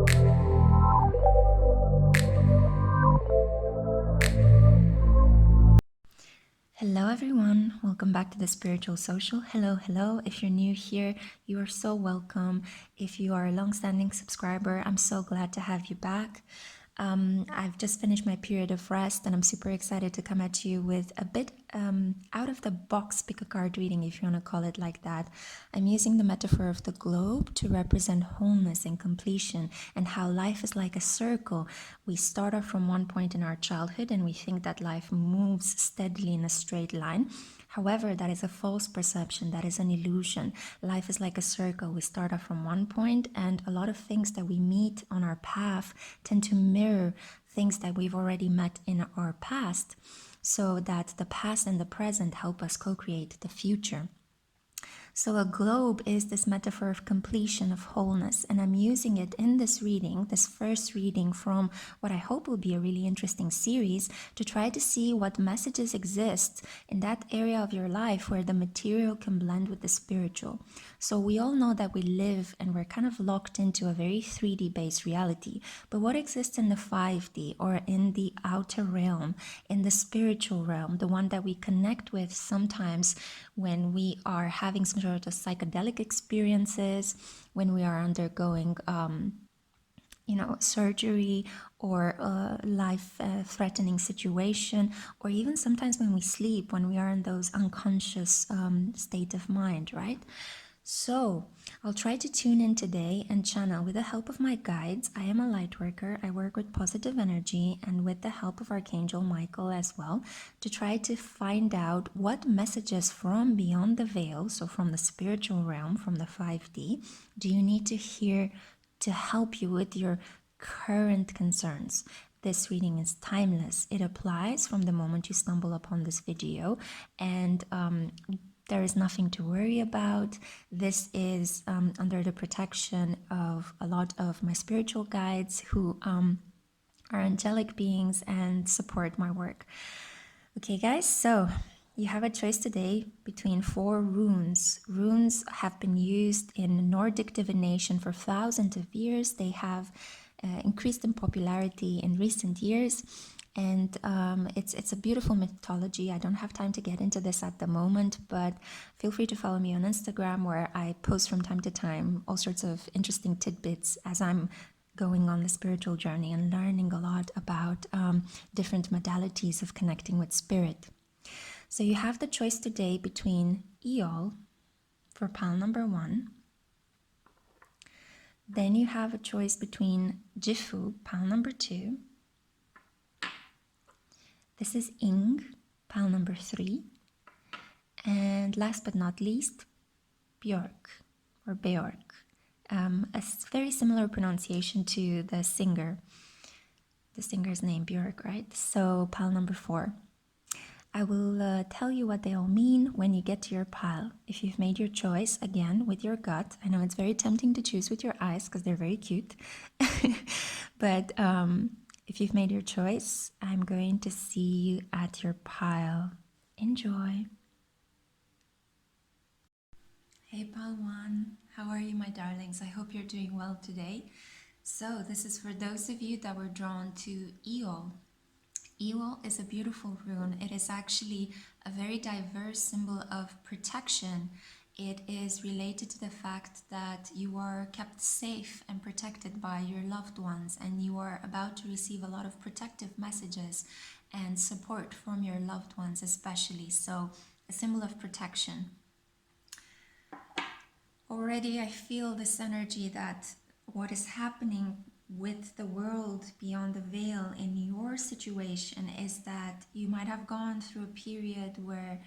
Hello everyone, welcome back to the Spiritual Social. Hello. If you're new here, you are so welcome. If you are a long-standing subscriber, I'm so glad to have you back. I've just finished my period of rest and I'm super excited to come at you with a bit out of the box pick a card reading, if you want to call it like that. I'm using the metaphor of the globe to represent wholeness and completion, and how life is like a circle. We start off from one point in our childhood and we think that life moves steadily in a straight line. However, that is a false perception, that is an illusion. Life is like a circle. We start off from one point, and a lot of things that we meet on our path tend to mirror things that we've already met in our past, so that the past and the present help us co-create the future. So a globe is this metaphor of completion, of wholeness, and I'm using it in this reading, this first reading from what I hope will be a really interesting series, to try to see what messages exist in that area of your life where the material can blend with the spiritual. So we all know that we live and we're kind of locked into a very 3D based reality, but what exists in the 5D or in the outer realm, in the spiritual realm, the one that we connect with sometimes when we are having some sort of psychedelic experiences, when we are undergoing surgery or a life-threatening situation, or even sometimes when we sleep, when we are in those unconscious state of mind, right? So I'll try to tune in today and channel with the help of my guides. I am a light worker. I work with positive energy and with the help of Archangel Michael as well, to try to find out what messages from beyond the veil, so from the spiritual realm, from the 5D, do you need to hear to help you with your current concerns. This reading is timeless. It applies from the moment you stumble upon this video, and there is nothing to worry about. This is under the protection of a lot of my spiritual guides who are angelic beings and support my work. Okay guys, so you have a choice today between 4 runes. Runes have been used in Nordic divination for thousands of years. They have increased in popularity in recent years, and it's a beautiful mythology. I don't have time to get into this at the moment, but feel free to follow me on Instagram, where I post from time to time all sorts of interesting tidbits as I'm going on the spiritual journey and learning a lot about different modalities of connecting with spirit. So you have the choice today between Eolh for pile number 1. Then you have a choice between Gifu, pile number 2. This is Ing, pile number 3. And last but not least, Beorc or Beorc. A very similar pronunciation to the singer. The singer's name, Beorc, right? So pile number 4. I will tell you what they all mean when you get to your pile. If you've made your choice, again, with your gut. I know it's very tempting to choose with your eyes because they're very cute. But if you've made your choice, I'm going to see you at your pile. Enjoy. Hey pile 1, how are you, my darlings? I hope you're doing well today. So this is for those of you that were drawn to Eolh. Eolh is a beautiful rune. It is actually a very diverse symbol of protection. It is related to the fact that you are kept safe and protected by your loved ones, and you are about to receive a lot of protective messages and support from your loved ones especially. So a symbol of protection. Already I feel this energy that what is happening with the world beyond the veil in your situation is that you might have gone through a period where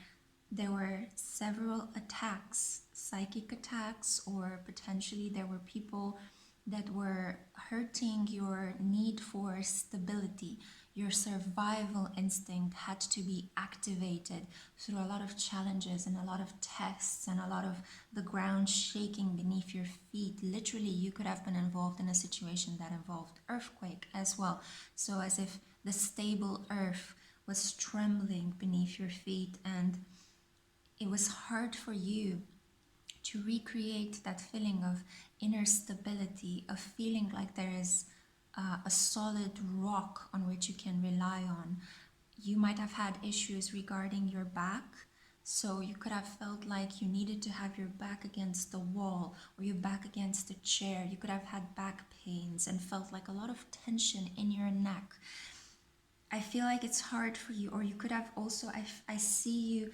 there were several attacks, psychic attacks, or potentially there were people that were hurting your need for stability. Your survival instinct had to be activated through a lot of challenges and a lot of tests and a lot of the ground shaking beneath your feet. Literally, you could have been involved in a situation that involved earthquake as well. So as if the stable earth was trembling beneath your feet, and it was hard for you to recreate that feeling of inner stability, of feeling like there is a solid rock on which you can rely on. You might have had issues regarding your back, so you could have felt like you needed to have your back against the wall or your back against a chair. You could have had back pains and felt like a lot of tension in your neck. I feel like it's hard for you, or you could have also, I see you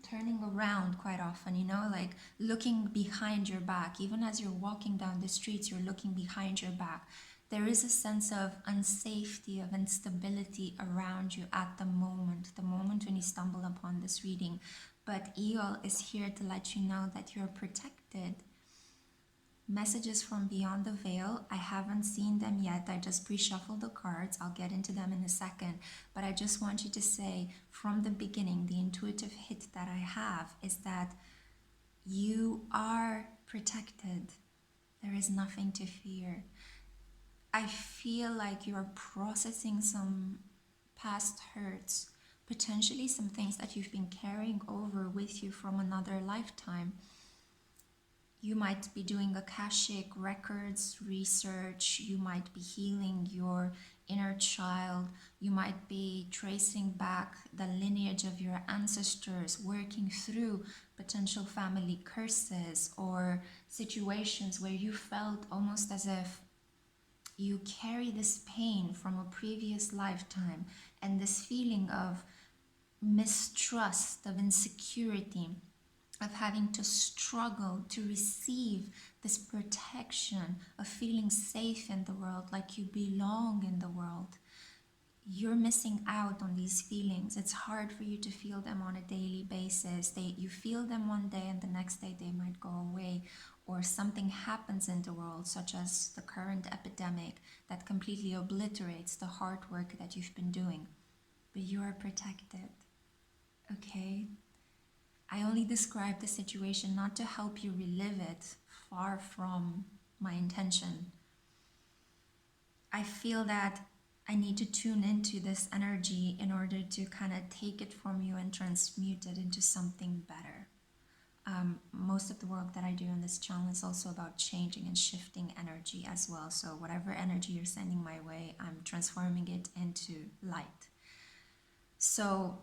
turning around quite often, you know, like looking behind your back. Even as you're walking down the streets, you're looking behind your back. There is a sense of unsafety, of instability around you at the moment when you stumble upon this reading. But Eolh is here to let you know that you're protected. Messages from beyond the veil, I haven't seen them yet. I just pre-shuffled the cards. I'll get into them in a second. But I just want you to say from the beginning, the intuitive hit that I have is that you are protected. There is nothing to fear. I feel like you're processing some past hurts, potentially some things that you've been carrying over with you from another lifetime. You might be doing Akashic records research. You might be healing your inner child. You might be tracing back the lineage of your ancestors, working through potential family curses or situations where you felt almost as if you carry this pain from a previous lifetime, and this feeling of mistrust, of insecurity, of having to struggle to receive this protection, of feeling safe in the world, like you belong in the world. You're missing out on these feelings. It's hard for you to feel them on a daily basis. You feel them one day and the next day they might go away, or something happens in the world, such as the current epidemic, that completely obliterates the hard work that you've been doing. But you are protected, okay? I only describe the situation not to help you relive it, far from my intention. I feel that I need to tune into this energy in order to kind of take it from you and transmute it into something better. Most of the work that I do on this channel is also about changing and shifting energy as well. So whatever energy you're sending my way, I'm transforming it into light. So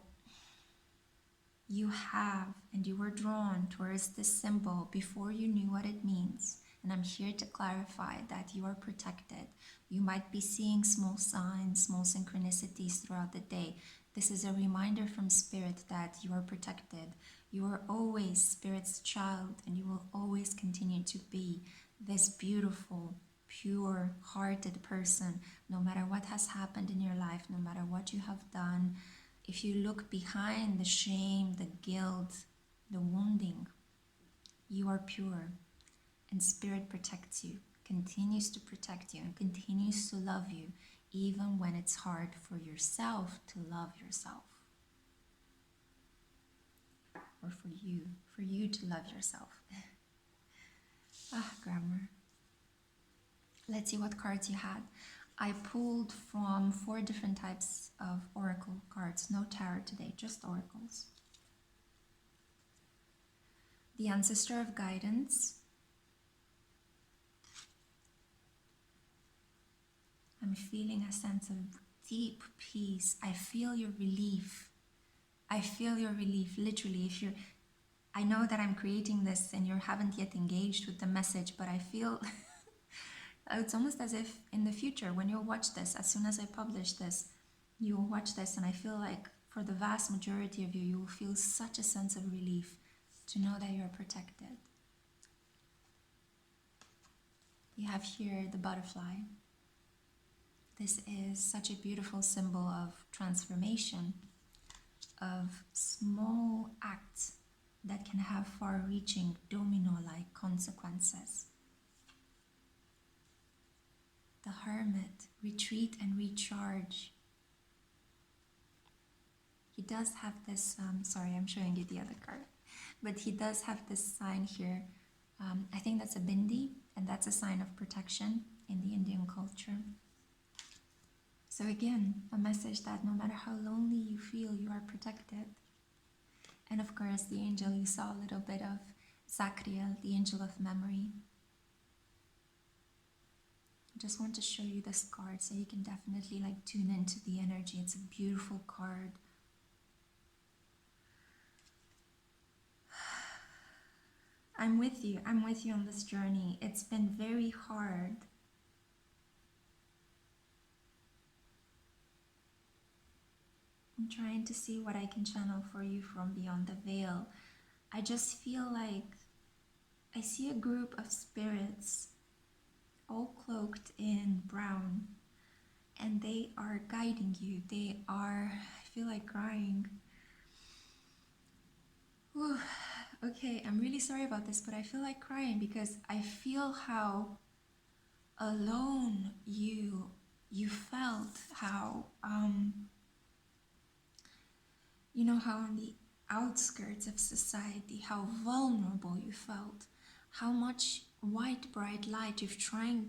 you have, and you were drawn towards this symbol before you knew what it means. And I'm here to clarify that you are protected. You might be seeing small signs, small synchronicities throughout the day. This is a reminder from Spirit that you are protected. You are always Spirit's child, and you will always continue to be this beautiful, pure-hearted person, no matter what has happened in your life, no matter what you have done. If you look behind the shame, the guilt, the wounding, you are pure, and Spirit protects you, continues to protect you, and continues to love you, even when it's hard for yourself to love yourself. Or for you to love yourself. Grammar. Let's see what cards you had. I pulled from 4 different types of oracle cards. No tarot today, just oracles. The Ancestor of Guidance. I'm feeling a sense of deep peace. I feel your relief. I feel your relief, literally. I know that I'm creating this and you haven't yet engaged with the message, but I feel it's almost as if in the future, when you'll watch this, as soon as I publish this, you'll watch this, and I feel like for the vast majority of you, you will feel such a sense of relief to know that you're protected. You have here the butterfly. This is such a beautiful symbol of transformation, of small acts that can have far-reaching domino-like consequences. The Hermit, retreat and recharge. He does have this, sorry, I'm showing you the other card, but he does have this sign here. I think that's a bindi, and that's a sign of protection in the Indian culture. So again, a message that no matter how lonely you feel, you are protected. And of course, the angel you saw a little bit of Zachriel, the angel of memory. I just want to show you this card so you can definitely like tune into the energy. It's a beautiful card. I'm with you on this journey. It's been very hard. I'm trying to see what I can channel for you from beyond the veil. I just feel like I see a group of spirits all cloaked in brown, and they are guiding you. They are, I feel like crying. Whew. Okay, I'm really sorry about this, but I feel like crying because I feel how alone you felt, how you know, how on the outskirts of society, how vulnerable you felt, how much white bright light you're trying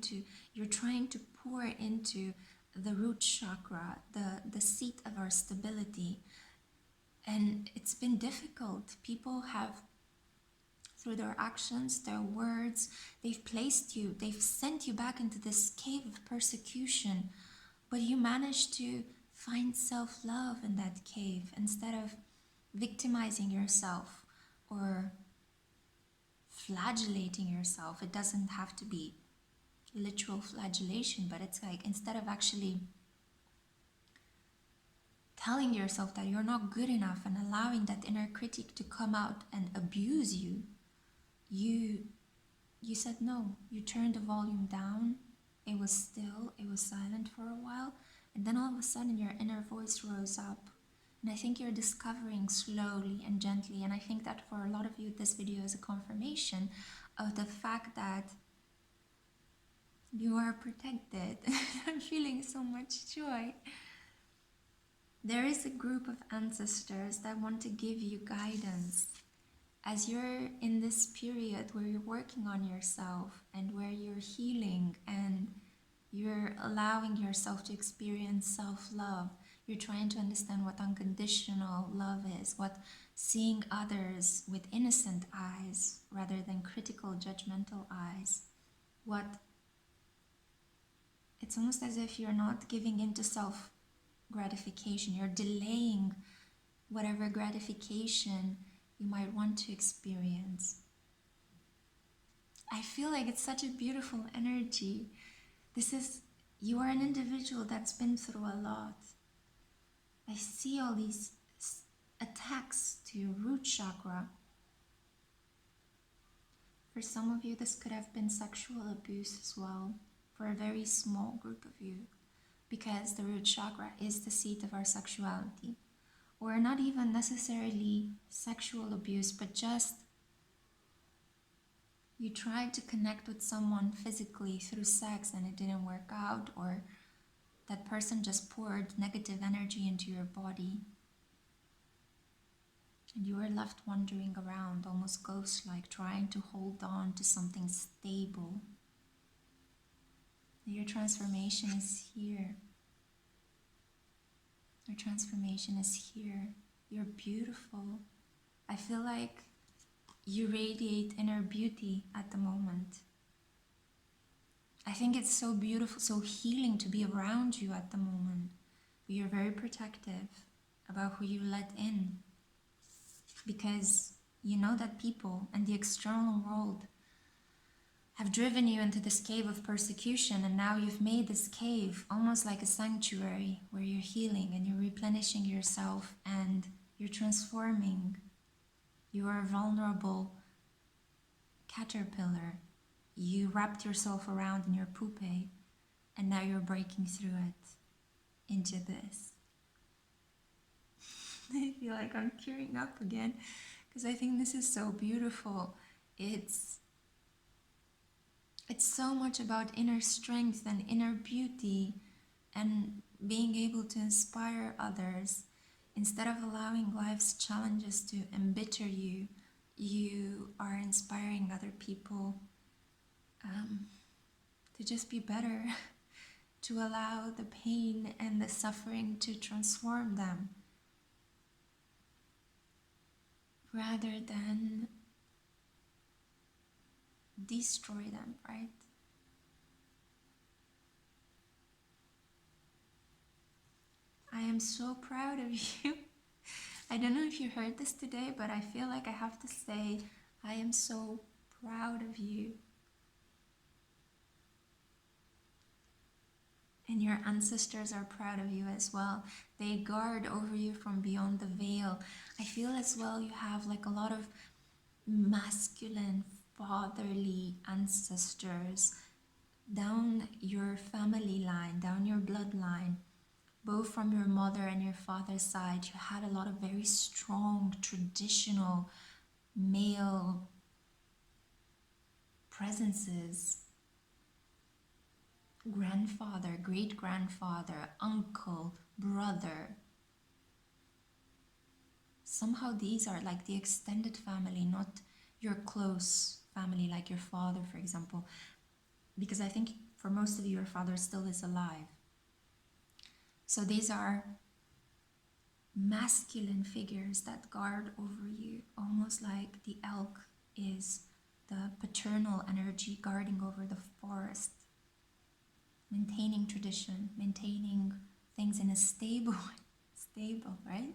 to pour into the root chakra, the seat of our stability. And it's been difficult. People have, through their actions, their words, they've sent you back into this cave of persecution, but you managed to find self-love in that cave instead of victimizing yourself or flagellating yourself. It doesn't have to be literal flagellation, but it's like instead of actually telling yourself that you're not good enough and allowing that inner critic to come out and abuse you, you said no. You turned the volume down. It was still, it was silent for a while, and then all of a sudden your inner voice rose up. And I think you're discovering slowly and gently, and I think that for a lot of you this video is a confirmation of the fact that you are protected. I'm feeling so much joy. There is a group of ancestors that want to give you guidance as you're in this period where you're working on yourself and where you're healing and you're allowing yourself to experience self-love. You're trying to understand what unconditional love is, what seeing others with innocent eyes rather than critical, judgmental eyes. What it's almost as if you're not giving into self-gratification. You're delaying whatever gratification you might want to experience. I feel like it's such a beautiful energy. You are an individual that's been through a lot. I see all these attacks to your root chakra. For some of you, this could have been sexual abuse as well, for a very small group of you, because the root chakra is the seat of our sexuality. Or not even necessarily sexual abuse, but just you tried to connect with someone physically through sex and it didn't work out, or that person just poured negative energy into your body. And you were left wandering around, almost ghost-like, trying to hold on to something stable. Your transformation is here. Your transformation is here. You're beautiful. I feel like you radiate inner beauty at the moment. I think it's so beautiful, so healing to be around you at the moment. You're very protective about who you let in, because you know that people and the external world have driven you into this cave of persecution, and now you've made this cave almost like a sanctuary where you're healing and you're replenishing yourself and you're transforming. You are a vulnerable caterpillar. You wrapped yourself around in your pupae, and now you're breaking through it into this. I feel like I'm tearing up again because I think this is so beautiful. It's so much about inner strength and inner beauty and being able to inspire others. Instead of allowing life's challenges to embitter you, you are inspiring other people to just be better, to allow the pain and the suffering to transform them, rather than destroy them, right? I am so proud of you. I don't know if you heard this today, but I feel like I have to say, I am so proud of you. And your ancestors are proud of you as well. They guard over you from beyond the veil. I feel as well you have like a lot of masculine, fatherly ancestors down your family line, down your bloodline, both from your mother and your father's side. You had a lot of very strong, traditional male presences. Grandfather, great-grandfather, uncle, brother. Somehow these are like the extended family, not your close family like your father, for example. Because I think for most of you, your father still is alive. So these are masculine figures that guard over you, almost like the elk is the paternal energy guarding over the forest, maintaining tradition, maintaining things in a stable, right?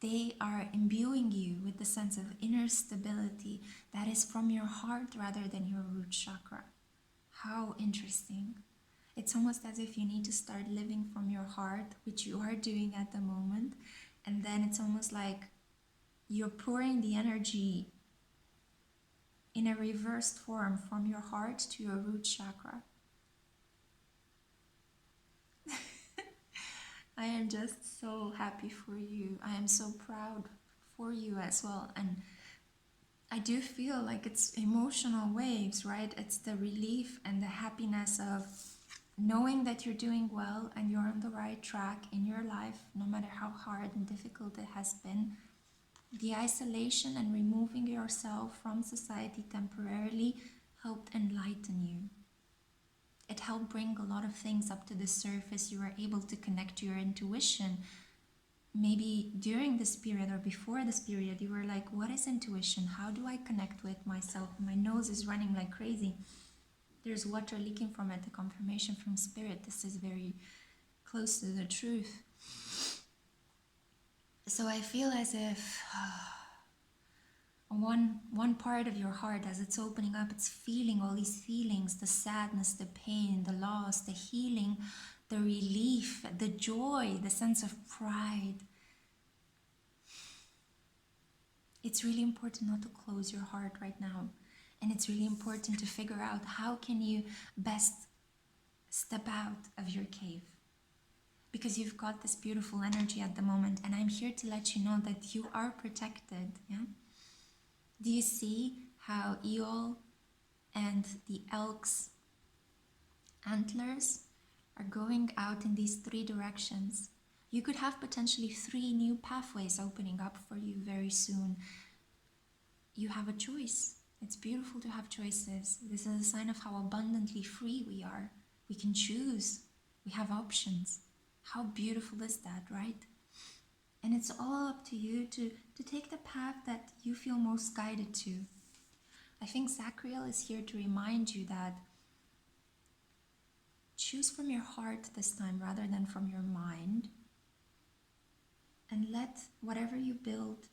They are imbuing you with the sense of inner stability that is from your heart rather than your root chakra. How interesting. It's almost as if you need to start living from your heart, which you are doing at the moment. And then it's almost like you're pouring the energy in a reversed form from your heart to your root chakra. I am just so happy for you. I am so proud for you as well. And I do feel like it's emotional waves, right? It's the relief and the happiness of knowing that you're doing well and you're on the right track in your life, no matter how hard and difficult it has been. The isolation and removing yourself from society temporarily helped enlighten you. It helped bring a lot of things up to the surface. You were able to connect to your intuition. Maybe during this period or before this period, you were like, what is intuition? How do I connect with myself? My nose is running like crazy. There's water leaking from it, the confirmation from spirit. This is very close to the truth. So I feel as if one part of your heart, as it's opening up, it's feeling all these feelings, the sadness, the pain, the loss, the healing, the relief, the joy, the sense of pride. It's really important not to close your heart right now. And it's really important to figure out how can you best step out of your cave. Because you've got this beautiful energy at the moment, and I'm here to let you know that you are protected. Yeah? Do you see how Eolh and the elk's antlers are going out in these 3 directions? You could have potentially 3 new pathways opening up for you very soon. You have a choice. It's beautiful to have choices. This is a sign of how abundantly free we are. We can choose. We have options. How beautiful is that, right? And it's all up to you to take the path that you feel most guided to. I think Zachriel is here to remind you that choose from your heart this time rather than from your mind. And let whatever you build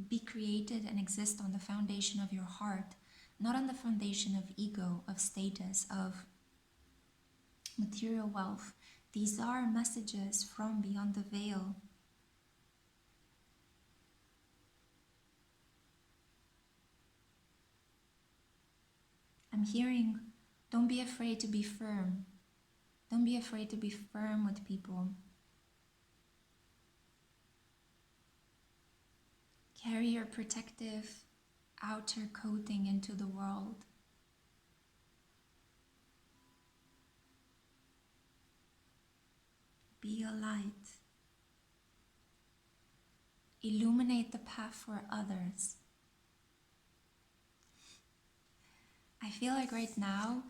be created and exist on the foundation of your heart, not on the foundation of ego, of status, of material wealth. These are messages from beyond the veil. I'm hearing, don't be afraid to be firm. Don't be afraid to be firm with people. Carry your protective outer coating into the world. Be a light. Illuminate the path for others. I feel like right now,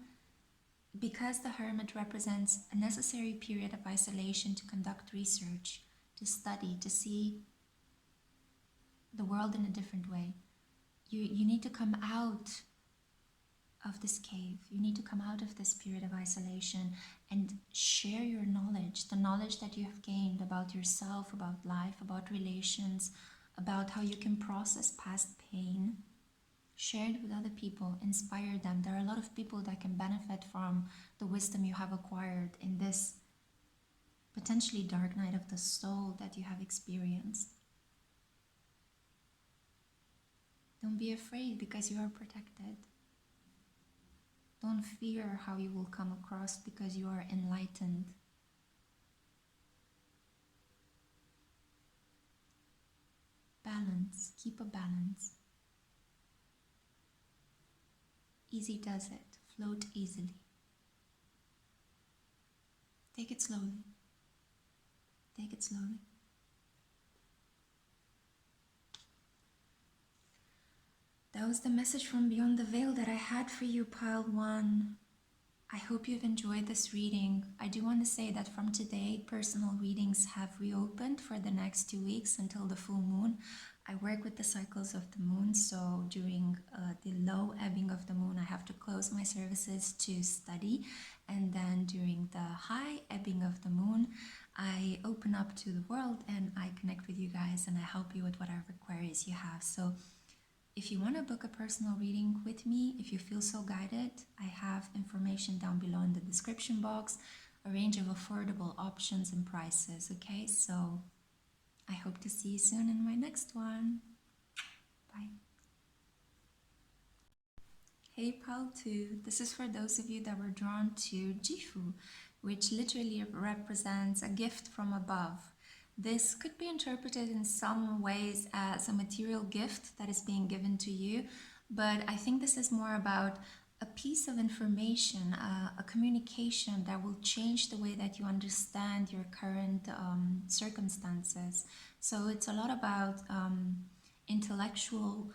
because the hermit represents a necessary period of isolation to conduct research, to study, to see the world in a different way, you need to come out of this cave. You need to come out of this period of isolation and share your knowledge, the knowledge that you have gained about yourself, about life, about relations, about how you can process past pain. Share it with other people, inspire them. There are a lot of people that can benefit from the wisdom you have acquired in this potentially dark night of the soul that you have experienced. Don't be afraid because you are protected. Don't fear how you will come across because you are enlightened. Balance, keep a balance. Easy does it, float easily. Take it slowly. Take it slowly. That was the message from Beyond the Veil that I had for you, Pile 1. I hope you've enjoyed this reading. I do want to say that from today, personal readings have reopened for the next 2 weeks until the full moon. I work with the cycles of the moon, so during the low ebbing of the moon, I have to close my services to study. And then during the high ebbing of the moon, I open up to the world and I connect with you guys and I help you with whatever queries you have. So if you want to book a personal reading with me, if you feel so guided, I have information down below in the description box, a range of affordable options and prices, okay? So I hope to see you soon in my next one. Bye. Hey Pal 2, this is for those of you that were drawn to Gifu, which literally represents a gift from above. This could be interpreted in some ways as a material gift that is being given to you, but I think this is more about a piece of information, a communication that will change the way that you understand your current circumstances. So it's a lot about intellectual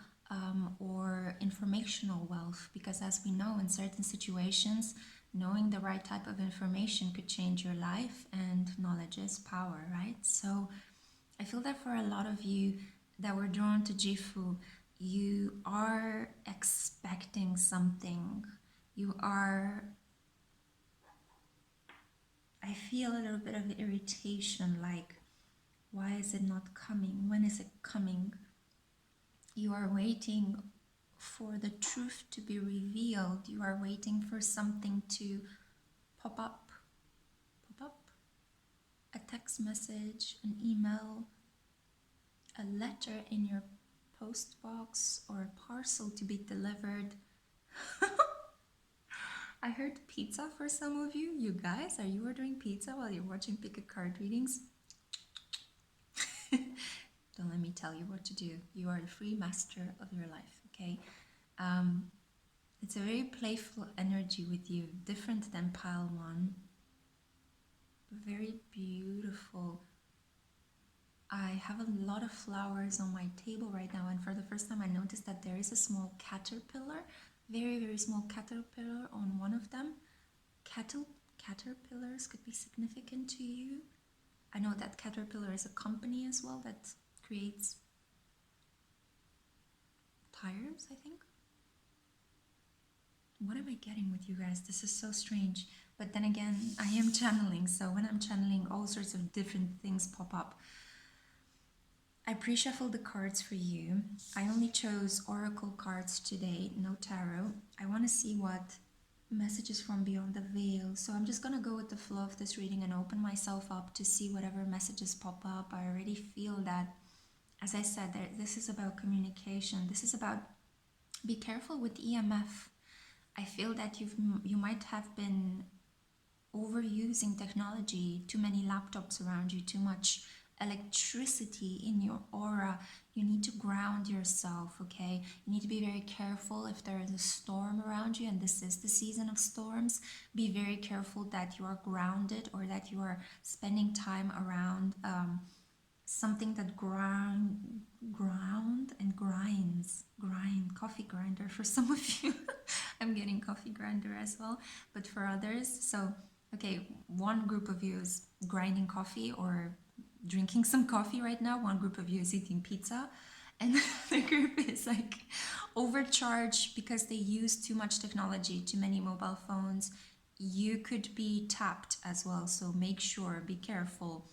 or informational wealth, because as we know, in certain situations, knowing the right type of information could change your life, and knowledge is power, right? So I feel that for a lot of you that were drawn to Gifu, you are expecting something. You are, I feel a little bit of irritation, like, why is it not coming? When is it coming? You are waiting for the truth to be revealed. You are waiting for something to pop up. A text message, an email, a letter in your post box, or a parcel to be delivered. I heard pizza for some of you. You guys, are you ordering pizza while you're watching pickacard readings? Don't let me tell you what to do. You are the free master of your life, okay? It's a very playful energy with you, different than Pile 1. Very beautiful. I have a lot of flowers on my table right now, and for the first time I noticed that there is a small caterpillar, very, very small caterpillar on one of them. Caterpillars could be significant to you. I know that Caterpillar is a company as well that creates tires, I think. What am I getting with you guys? This is so strange. But then again, I am channeling, so when I'm channeling, all sorts of different things pop up. I pre-shuffled the cards for you. I only chose Oracle cards today, no tarot. I want to see what messages from Beyond the Veil. So I'm just going to go with the flow of this reading and open myself up to see whatever messages pop up. I already feel that, as I said, this is about communication. This is about, be careful with EMF. I feel that you might have been overusing technology, too many laptops around you, too much electricity in your aura. You need to ground yourself, okay? You need to be very careful if there is a storm around you, and this is the season of storms. Be very careful that you are grounded, or that you are spending time around something that ground and grind, coffee grinder for some of you. I'm getting coffee grinder as well, but for others, so okay, one group of you is grinding coffee or drinking some coffee right now, one group of you is eating pizza, And the group is like overcharged because they use too much technology, too many mobile phones. You could be tapped as well, so make sure, be careful.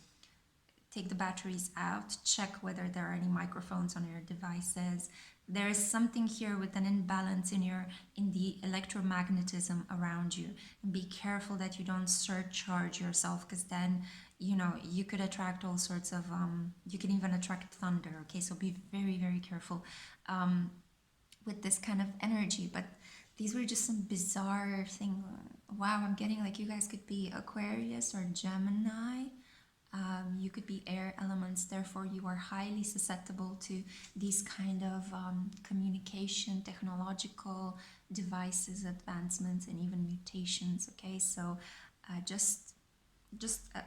Take the batteries out, check whether there are any microphones on your devices. There is something here with an imbalance in the electromagnetism around you, and be careful that you don't surcharge yourself, because then you could attract all sorts of you can even attract thunder. Okay, so be very, very careful with this kind of energy. But these were just some bizarre thing. Wow, I'm getting like you guys could be Aquarius or Gemini. You could be air elements, therefore you are highly susceptible to these kind of communication, technological devices, advancements, and even mutations. Okay, so just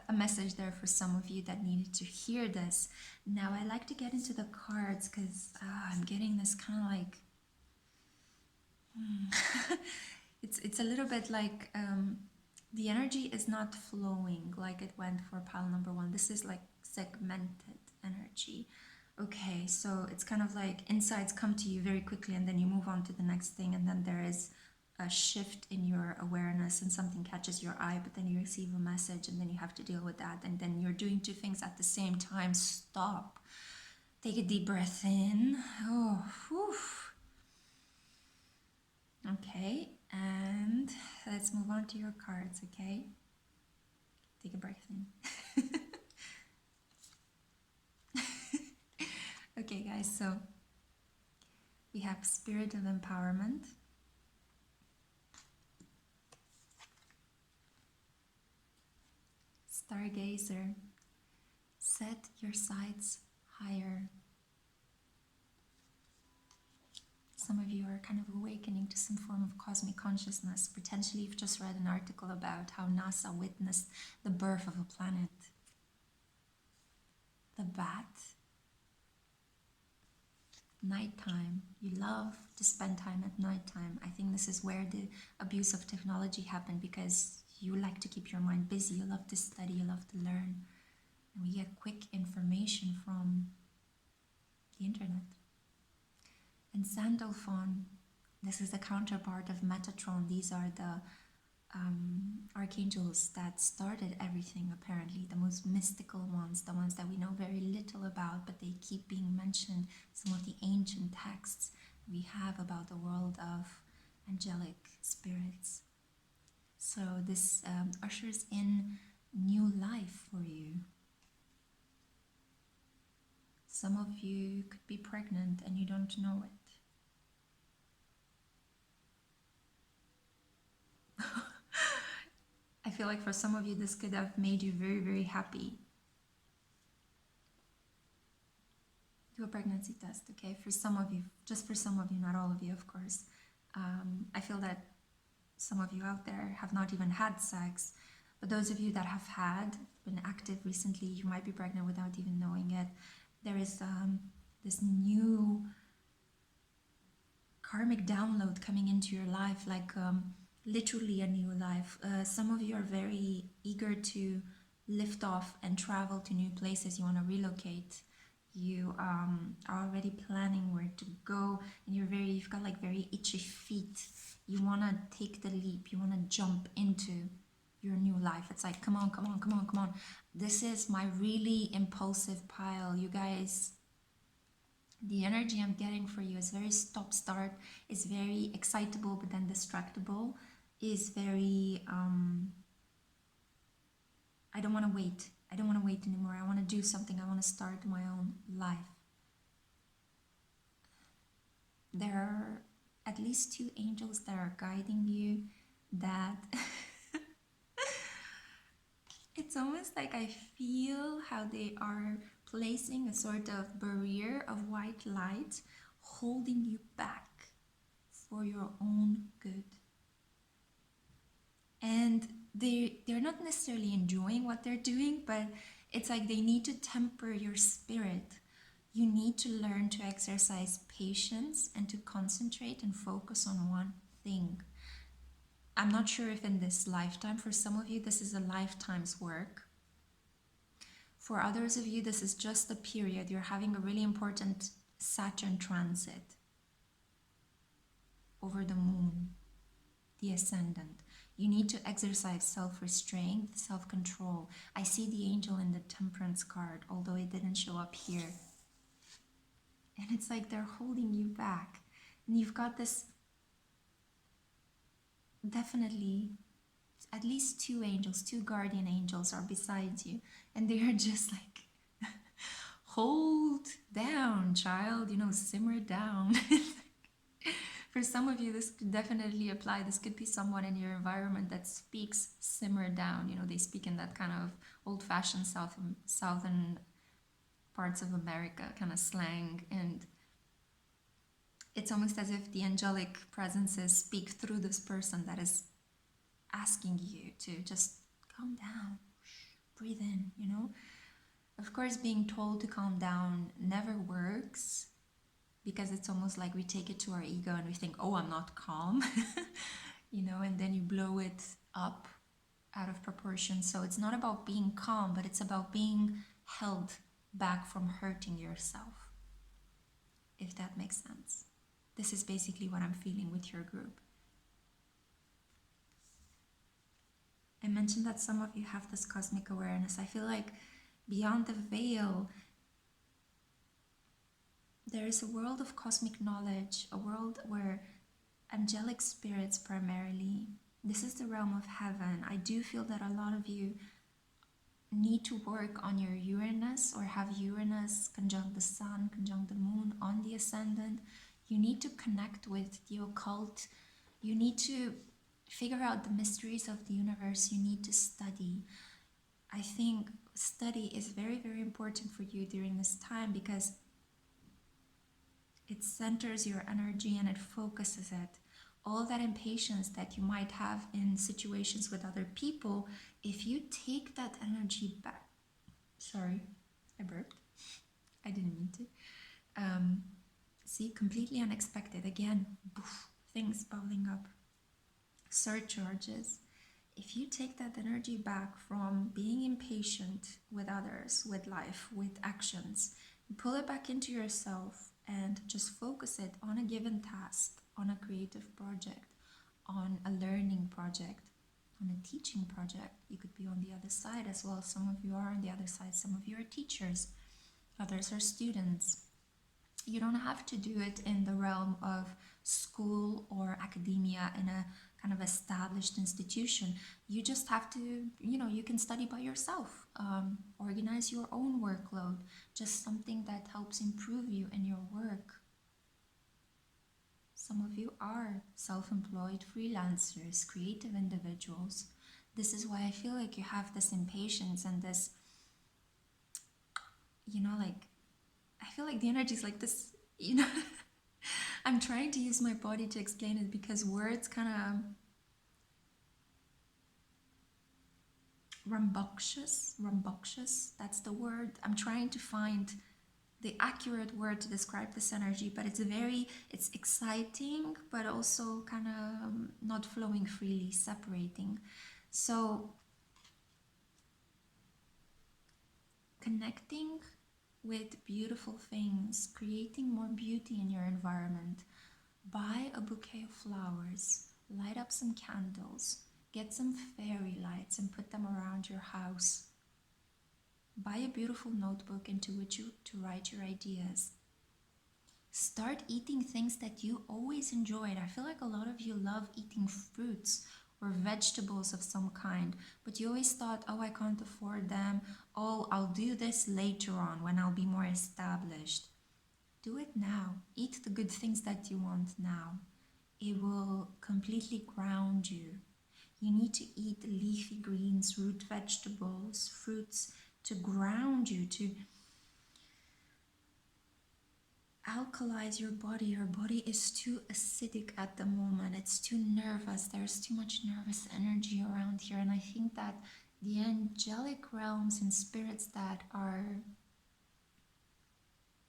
a message there for some of you that needed to hear this. Now I like to get into the cards because I'm getting this kind of like it's a little bit like the energy is not flowing like it went for pile number one. This is like segmented energy. Okay, so it's kind of like insights come to you very quickly and then you move on to the next thing, and then there is a shift in your awareness and something catches your eye, but then you receive a message and then you have to deal with that, and then you're doing two things at the same time. Stop. Take a deep breath in. Oh, whew. Okay, and let's move on to your cards, okay? Take a breath in. Okay, guys, so we have Spirit of Empowerment, Stargazer, Set Your Sights Higher. Some of you are kind of awakening to some form of cosmic consciousness. Potentially you've just read an article about how NASA witnessed the birth of a planet. The bat. Nighttime. You love to spend time at nighttime. I think this is where the abuse of technology happened, because you like to keep your mind busy. You love to study. You love to learn. And we get quick information from the internet. And Sandalphon, this is the counterpart of Metatron. These are the archangels that started everything, apparently, the most mystical ones, the ones that we know very little about, but they keep being mentioned. Some of the ancient texts we have about the world of angelic spirits. So this ushers in new life for you. Some of you could be pregnant and you don't know it. I feel like for some of you this could have made you very, very happy. Do a pregnancy test, okay? For some of you, just for some of you, not all of you, of course. I feel that some of you out there have not even had sex, but those of you that have been active recently, you might be pregnant without even knowing it. There is this new karmic download coming into your life, like literally a new life. Some of you are very eager to lift off and travel to new places. You want to relocate. You are already planning where to go, and you've got like very itchy feet. You want to take the leap. You want to jump into your new life. It's like, come on, come on, come on, come on. This is my really impulsive pile, you guys. The energy I'm getting for you is very stop-start, is very excitable but then distractible, is very, I don't want to wait. I don't want to wait anymore. I want to do something. I want to start my own life. There are at least two angels that are guiding you, that it's almost like I feel how they are placing a sort of barrier of white light, holding you back for your own good. And they're not necessarily enjoying what they're doing, but it's like they need to temper your spirit. You need to learn to exercise patience and to concentrate and focus on one thing. I'm not sure if in this lifetime, for some of you, this is a lifetime's work. For others of you, this is just a period. You're having a really important Saturn transit over the moon, the ascendant. You need to exercise self-restraint, self-control. I see the angel in the temperance card, although it didn't show up here. And it's like they're holding you back. And you've got this, definitely, at least two angels, two guardian angels are beside you. And they are just like, hold down, child, you know, simmer down. For some of you, this could definitely apply. This could be someone in your environment that speaks simmer down. You know, they speak in that kind of old-fashioned southern parts of America kind of slang. And it's almost as if the angelic presences speak through this person that is asking you to just calm down, breathe in, you know. Of course, being told to calm down never works, because it's almost like we take it to our ego and we think, oh, I'm not calm, you know, and then you blow it up out of proportion. So it's not about being calm, but it's about being held back from hurting yourself, if that makes sense. This is basically what I'm feeling with your group. I mentioned that some of you have this cosmic awareness. I feel like beyond the veil, there is a world of cosmic knowledge, a world where angelic spirits primarily, this is the realm of heaven. I do feel that a lot of you need to work on your Uranus, or have Uranus conjunct the sun, conjunct the moon on the ascendant. You need to connect with the occult. You need to figure out the mysteries of the universe. You need to study. I think study is very, very important for you during this time, because it centers your energy and it focuses it. All that impatience that you might have in situations with other people, if you take that energy back, sorry, I burped. I didn't mean to. See, completely unexpected. Again, poof, things bubbling up. Surcharges. If you take that energy back from being impatient with others, with life, with actions, pull it back into yourself and just focus it on a given task, on a creative project, on a learning project, on a teaching project. You could be on the other side as well. Some of you are on the other side. Some of you are teachers. Others are students. You don't have to do it in the realm of school or academia in a kind of established institution. You just have to, you know, you can study by yourself, organize your own workload, just something that helps improve you in your work. Some of you are self-employed freelancers, creative individuals. This is why I feel like you have this impatience and this, you know, like, I feel like the energy is like this, you know. I'm trying to use my body to explain it, because words kind of rambunctious, that's the word. I'm trying to find the accurate word to describe this energy, but it's exciting, but also kind of not flowing freely, separating. So connecting with beautiful things, creating more beauty in your environment. Buy a bouquet of flowers, light up some candles, get some fairy lights and put them around your house. Buy a beautiful notebook into which to write your ideas. Start eating things that you always enjoyed. I feel like a lot of you love eating fruits or vegetables of some kind, but you always thought, oh, I can't afford them. Oh, I'll do this later on when I'll be more established. Do it now. Eat the good things that you want now. It will completely ground you. You need to eat leafy greens, root vegetables, fruits to ground you, to alkalize your body. Your body is too acidic at the moment. It's too nervous. There's too much nervous energy around here. And I think that the angelic realms and spirits that are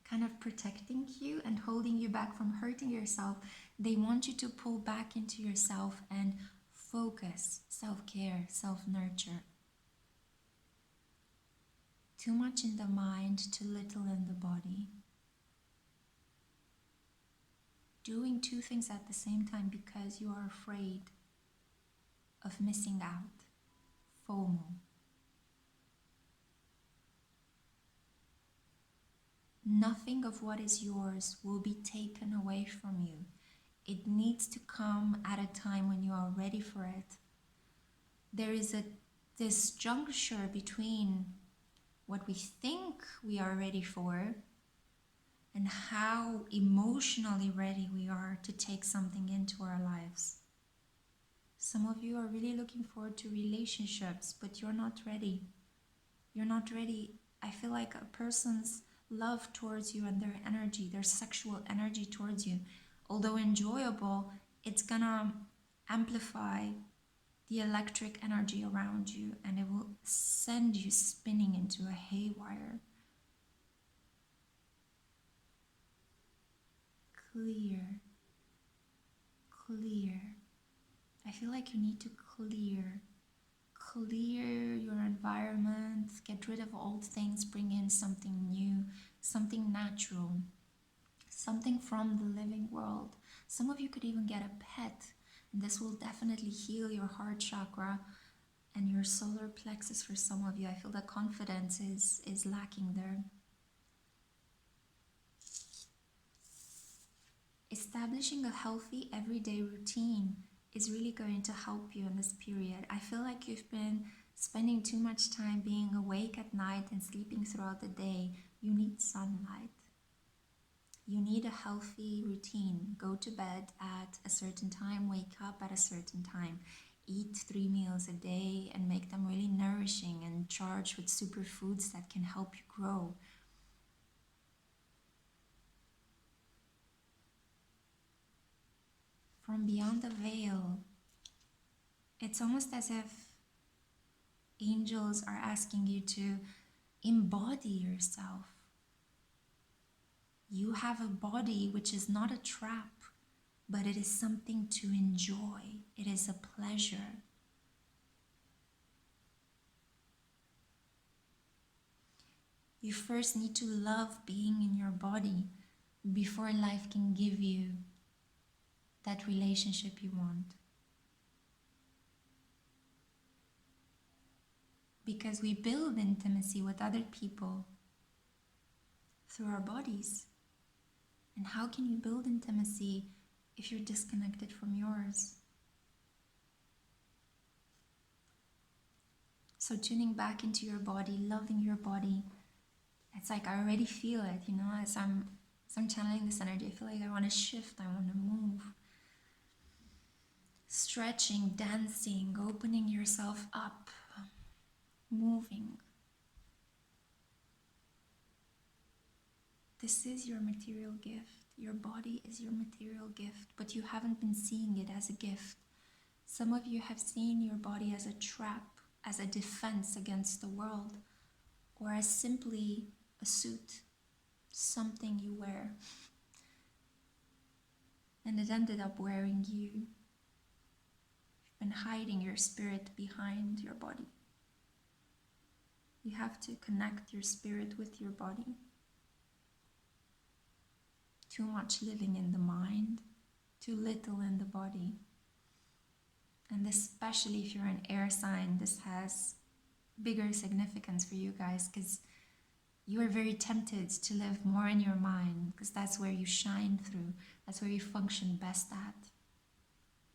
kind of protecting you and holding you back from hurting yourself, they want you to pull back into yourself and focus, self-care, self-nurture. Too much in the mind, too little in the body. doing two things at the same time because you are afraid of missing out. FOMO. Nothing of what is yours will be taken away from you. It needs to come at a time when you are ready for it. There is this juncture between what we think we are ready for and how emotionally ready we are to take something into our lives. Some of you are really looking forward to relationships, but you're not ready. You're not ready. I feel like a person's love towards you and their energy, their sexual energy towards you, although enjoyable, it's gonna amplify the electric energy around you, and it will send you spinning into a haywire. Clear. I feel like you need to clear your environment, get rid of old things, bring in something new, something natural, something from the living world. Some of you could even get a pet, and this will definitely heal your heart chakra and your solar plexus for some of you. I feel that confidence is lacking there. Establishing a healthy everyday routine is really going to help you in this period. I feel like you've been spending too much time being awake at night and sleeping throughout the day. You need sunlight. You need a healthy routine. Go to bed at a certain time, wake up at a certain time. Eat 3 meals a day and make them really nourishing and charged with superfoods that can help you grow. From beyond the veil, it's almost as if angels are asking you to embody yourself. You have a body which is not a trap, but it is something to enjoy. It is a pleasure. You first need to love being in your body before life can give you that relationship you want. Because we build intimacy with other people through our bodies. And how can you build intimacy if you're disconnected from yours? So tuning back into your body, loving your body, it's like I already feel it, you know, as I'm channeling this energy. I feel like I want to shift, I want to move. Stretching, dancing, opening yourself up, moving. This is your material gift. Your body is your material gift, but you haven't been seeing it as a gift. Some of you have seen your body as a trap, as a defense against the world, or as simply a suit, something you wear. And it ended up wearing you. You've been hiding your spirit behind your body. You have to connect your spirit with your body. Too much living in the mind, too little in the body. And especially if you're an air sign, this has bigger significance for you guys, because you are very tempted to live more in your mind, because that's where you shine through. That's where you function best at.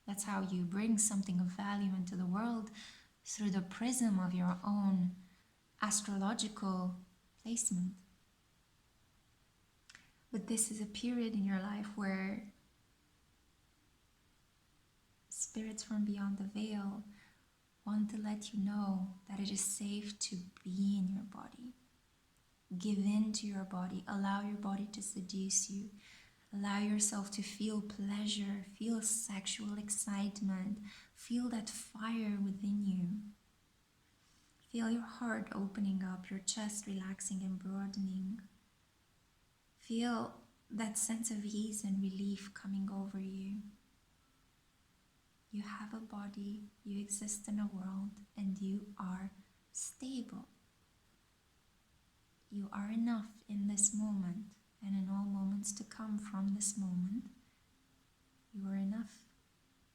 That's how you bring something of value into the world, through the prism of your own astrological placement. But this is a period in your life where spirits from beyond the veil want to let you know that it is safe to be in your body. Give in to your body. Allow your body to seduce you. Allow yourself to feel pleasure, feel sexual excitement, feel that fire within you. Feel your heart opening up, your chest relaxing and broadening. Feel that sense of ease and relief coming over you. You have a body, you exist in a world, and you are stable. You are enough in this moment and in all moments to come from this moment. You are enough.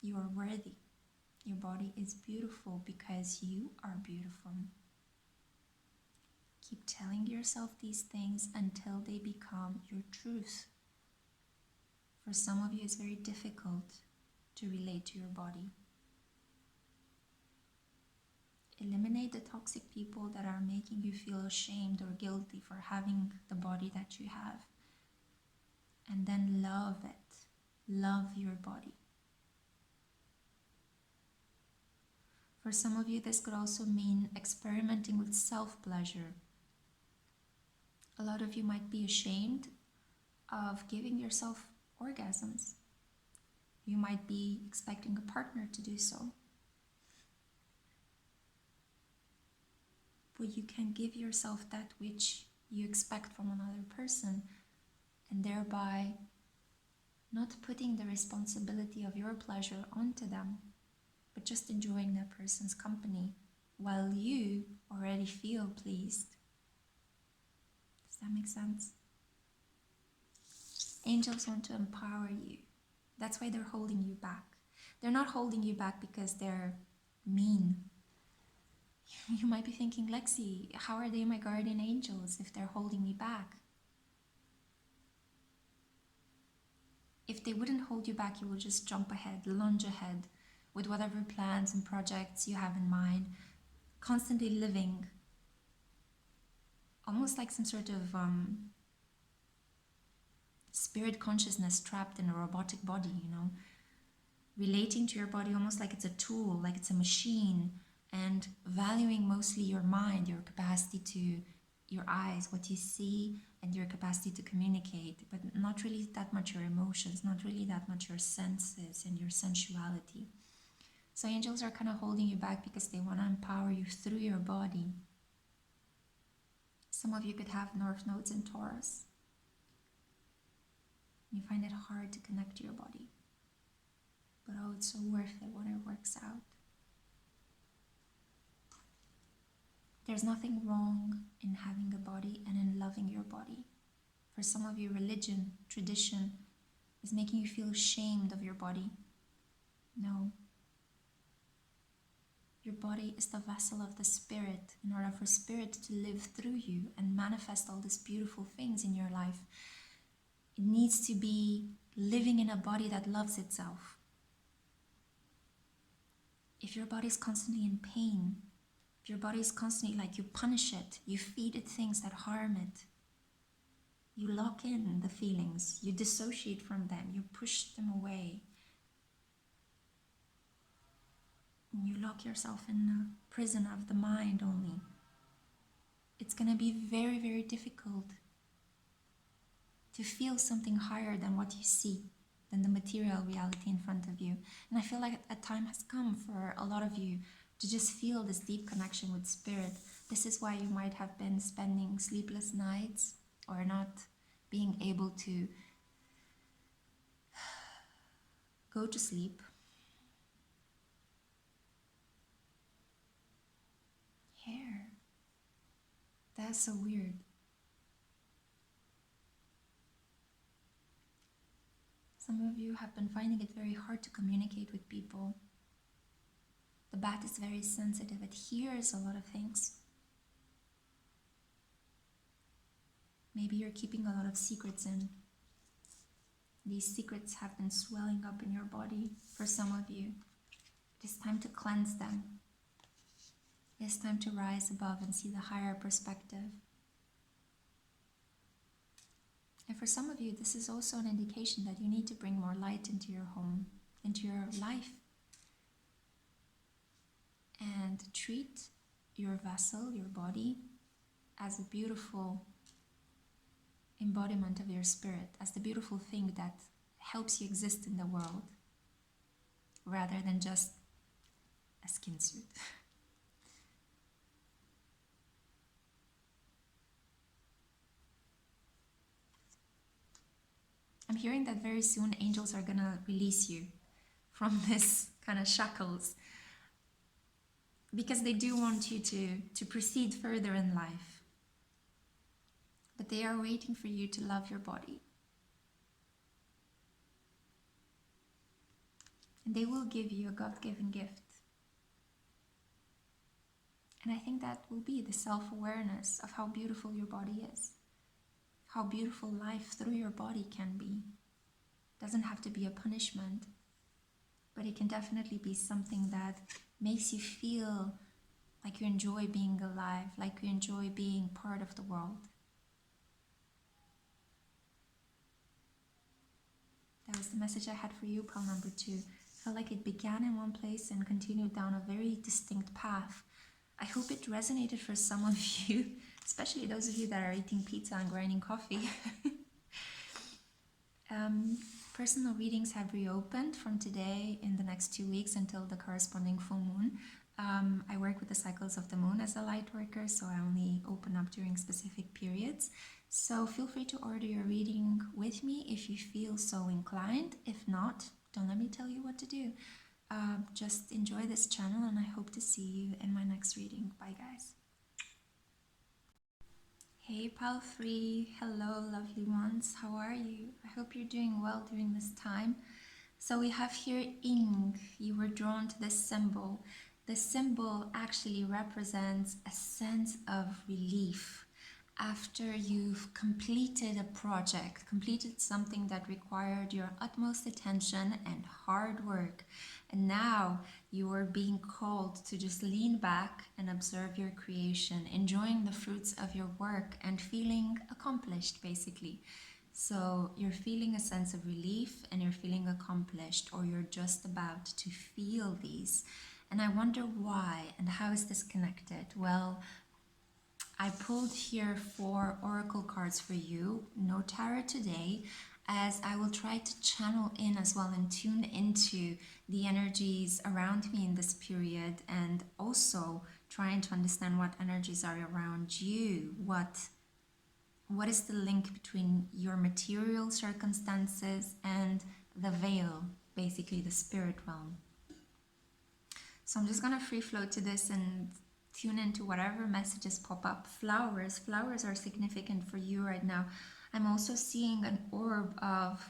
You are worthy. Your body is beautiful because you are beautiful. Keep telling yourself these things until they become your truth. For some of you, it's very difficult to relate to your body. Eliminate the toxic people that are making you feel ashamed or guilty for having the body that you have. And then love it. Love your body. For some of you, this could also mean experimenting with self-pleasure. A lot of you might be ashamed of giving yourself orgasms. You might be expecting a partner to do so. But you can give yourself that which you expect from another person, and thereby not putting the responsibility of your pleasure onto them, but just enjoying that person's company while you already feel pleased. Does that make sense? Angels want to empower you. That's why they're holding you back. They're not holding you back because they're mean. You might be thinking, Lexi, how are they my guardian angels if they're holding me back? If they wouldn't hold you back, you will just jump ahead, lunge ahead with whatever plans and projects you have in mind, constantly living almost like some sort of spirit consciousness trapped in a robotic body, you know, relating to your body almost like it's a tool, like it's a machine, and valuing mostly your mind, your capacity to, your eyes, what you see, and your capacity to communicate, but not really that much your emotions, not really that much your senses and your sensuality. So angels are kind of holding you back because they want to empower you through your body. Some of you could have north nodes in Taurus. You find it hard to connect to your body. But oh, it's so worth it when it works out. There's nothing wrong in having a body and in loving your body. For some of you, religion, tradition is making you feel ashamed of your body. No. Your body is the vessel of the spirit. In order for spirit to live through you and manifest all these beautiful things in your life, it needs to be living in a body that loves itself. If your body is constantly in pain, if your body is constantly like you punish it, you feed it things that harm it, you lock in the feelings, you dissociate from them, you push them away, you lock yourself in a prison of the mind only, it's going to be very, very difficult to feel something higher than what you see, than the material reality in front of you. And I feel like a time has come for a lot of you to just feel this deep connection with spirit. This is why you might have been spending sleepless nights or not being able to go to sleep. Hair. That's so weird. Some of you have been finding it very hard to communicate with people. The bat is very sensitive. It hears a lot of things. Maybe you're keeping a lot of secrets in. These secrets have been swelling up in your body for some of you. It is time to cleanse them. It is time to rise above and see the higher perspective. And for some of you, this is also an indication that you need to bring more light into your home, into your life. And treat your vessel, your body, as a beautiful embodiment of your spirit, as the beautiful thing that helps you exist in the world, rather than just a skin suit. I'm hearing that very soon angels are gonna release you from this kind of shackles, because they do want you to proceed further in life. But they are waiting for you to love your body. and they will give you a God-given gift. And I think that will be the self-awareness of how beautiful your body is, how beautiful life through your body can be. It doesn't have to be a punishment, but it can definitely be something that makes you feel like you enjoy being alive, like you enjoy being part of the world. That was the message I had for you, pile number 2. I felt like it began in one place and continued down a very distinct path. I hope it resonated for some of you, especially those of you that are eating pizza and grinding coffee. Personal readings have reopened from today in the next 2 weeks until the corresponding full moon. I work with the cycles of the moon as a light worker, so I only open up during specific periods. So feel free to order your reading with me if you feel so inclined. If not, don't let me tell you what to do. Just enjoy this channel, and I hope to see you in my next reading. Bye, guys. Hey, pile 3. Hello, lovely ones. How are you? I hope you're doing well during this time. So we have here ing. You were drawn to this symbol. The symbol actually represents a sense of relief after you've completed a project, completed something that required your utmost attention and hard work. And now you are being called to just lean back and observe your creation, enjoying the fruits of your work and feeling accomplished, basically. So you're feeling a sense of relief and you're feeling accomplished, or you're just about to feel these. And I wonder why and how is this connected? Well, I pulled here 4 oracle cards for you, no tarot today, as I will try to channel in as well and tune into the energies around me in this period, and also trying to understand what energies are around you. What is the link between your material circumstances and the veil, basically the spirit realm? So I'm just gonna free flow to this and tune into whatever messages pop up. Flowers are significant for you right now. I'm also seeing an orb of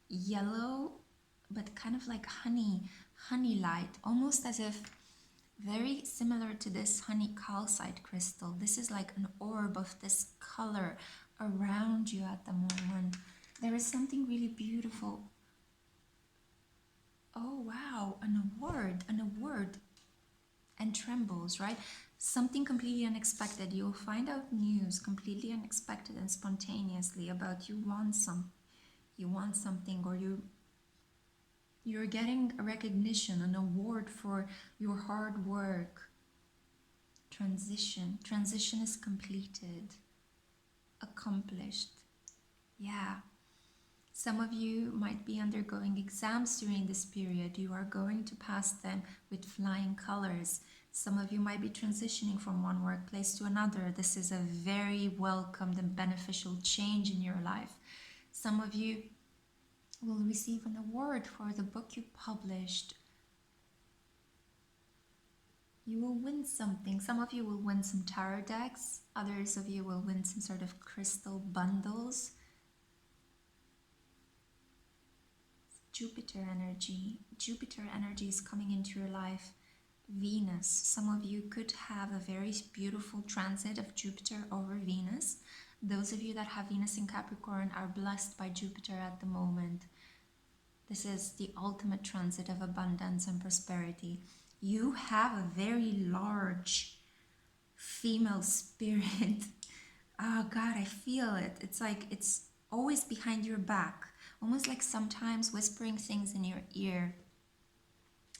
yellow, but kind of like honey light, almost as if very similar to this honey calcite crystal. This is like an orb of this color around you at the moment. There is something really beautiful. Oh wow, an award, and trembles, right? Something completely unexpected. You'll find out news completely unexpected and spontaneously about you want something, or you're getting a recognition, an award for your hard work. Transition is completed, accomplished. Yeah. Some of you might be undergoing exams during this period. You are going to pass them with flying colors. Some of you might be transitioning from one workplace to another. This is a very welcomed and beneficial change in your life. Some of you will receive an award for the book you published. You will win something. Some of you will win some tarot decks. Others of you will win some sort of crystal bundles. Jupiter energy is coming into your life. Venus, some of you could have a very beautiful transit of Jupiter over Venus. Those of you that have Venus in Capricorn are blessed by Jupiter at the moment. This is the ultimate transit of abundance and prosperity. You have a very large female spirit. Oh God, I feel it. It's like it's always behind your back, almost like sometimes whispering things in your ear.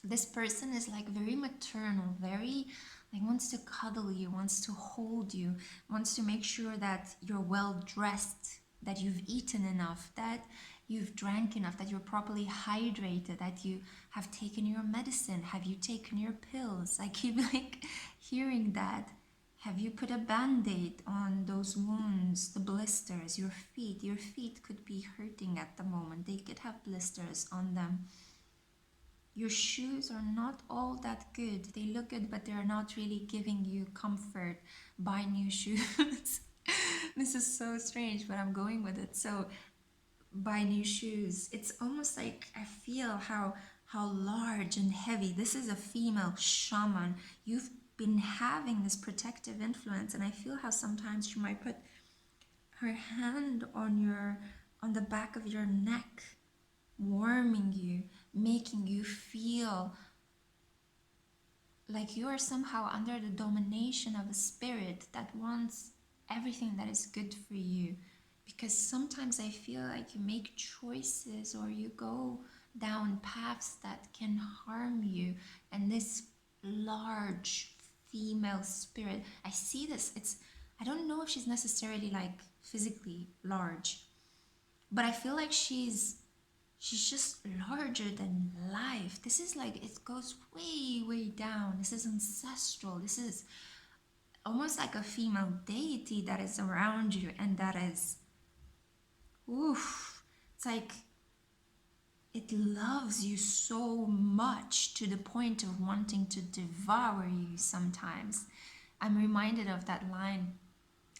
This person is like very maternal, very like wants to cuddle you, wants to hold you, wants to make sure that you're well dressed, that you've eaten enough, that you've drank enough, that you're properly hydrated, that you have taken your medicine. Have you taken your pills? I keep like hearing that. Have you put a band-aid on those wounds, the blisters, your feet? Your feet could be hurting at the moment. They could have blisters on them. Your shoes are not all that good. They look good, but they're not really giving you comfort. Buy new shoes. This is so strange, but I'm going with it. So buy new shoes. It's almost like I feel how how large and heavy. This is a female shaman. You've been having this protective influence, and I feel how sometimes she might put her hand on the back of your neck, warming you, making you feel like you are somehow under the domination of a spirit that wants everything that is good for you. Because sometimes I feel like you make choices or you go down paths that can harm you, and this large female spirit, I see this, I don't know if she's necessarily like physically large, but I feel like she's just larger than life. This is like, it goes way down. This is ancestral. This is almost like a female deity that is around you, and that is, oof, it's like it loves you so much to the point of wanting to devour you sometimes. I'm reminded of that line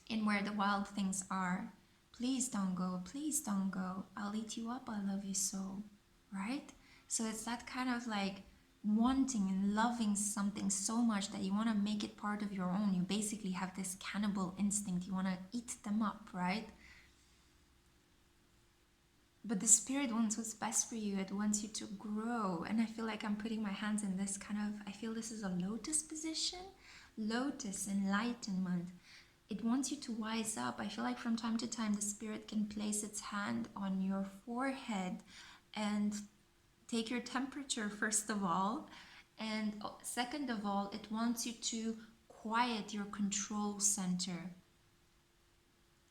in Where the Wild Things Are. Please don't go, please don't go. I'll eat you up, I love you so, right? So it's that kind of like wanting and loving something so much that you want to make it part of your own. You basically have this cannibal instinct. You want to eat them up, right? But the spirit wants what's best for you. It wants you to grow. And I feel like I'm putting my hands in this kind of, I feel this is a lotus position. Lotus, enlightenment. It wants you to wise up. I feel like from time to time, the spirit can place its hand on your forehead and take your temperature, first of all. And second of all, it wants you to quiet your control center.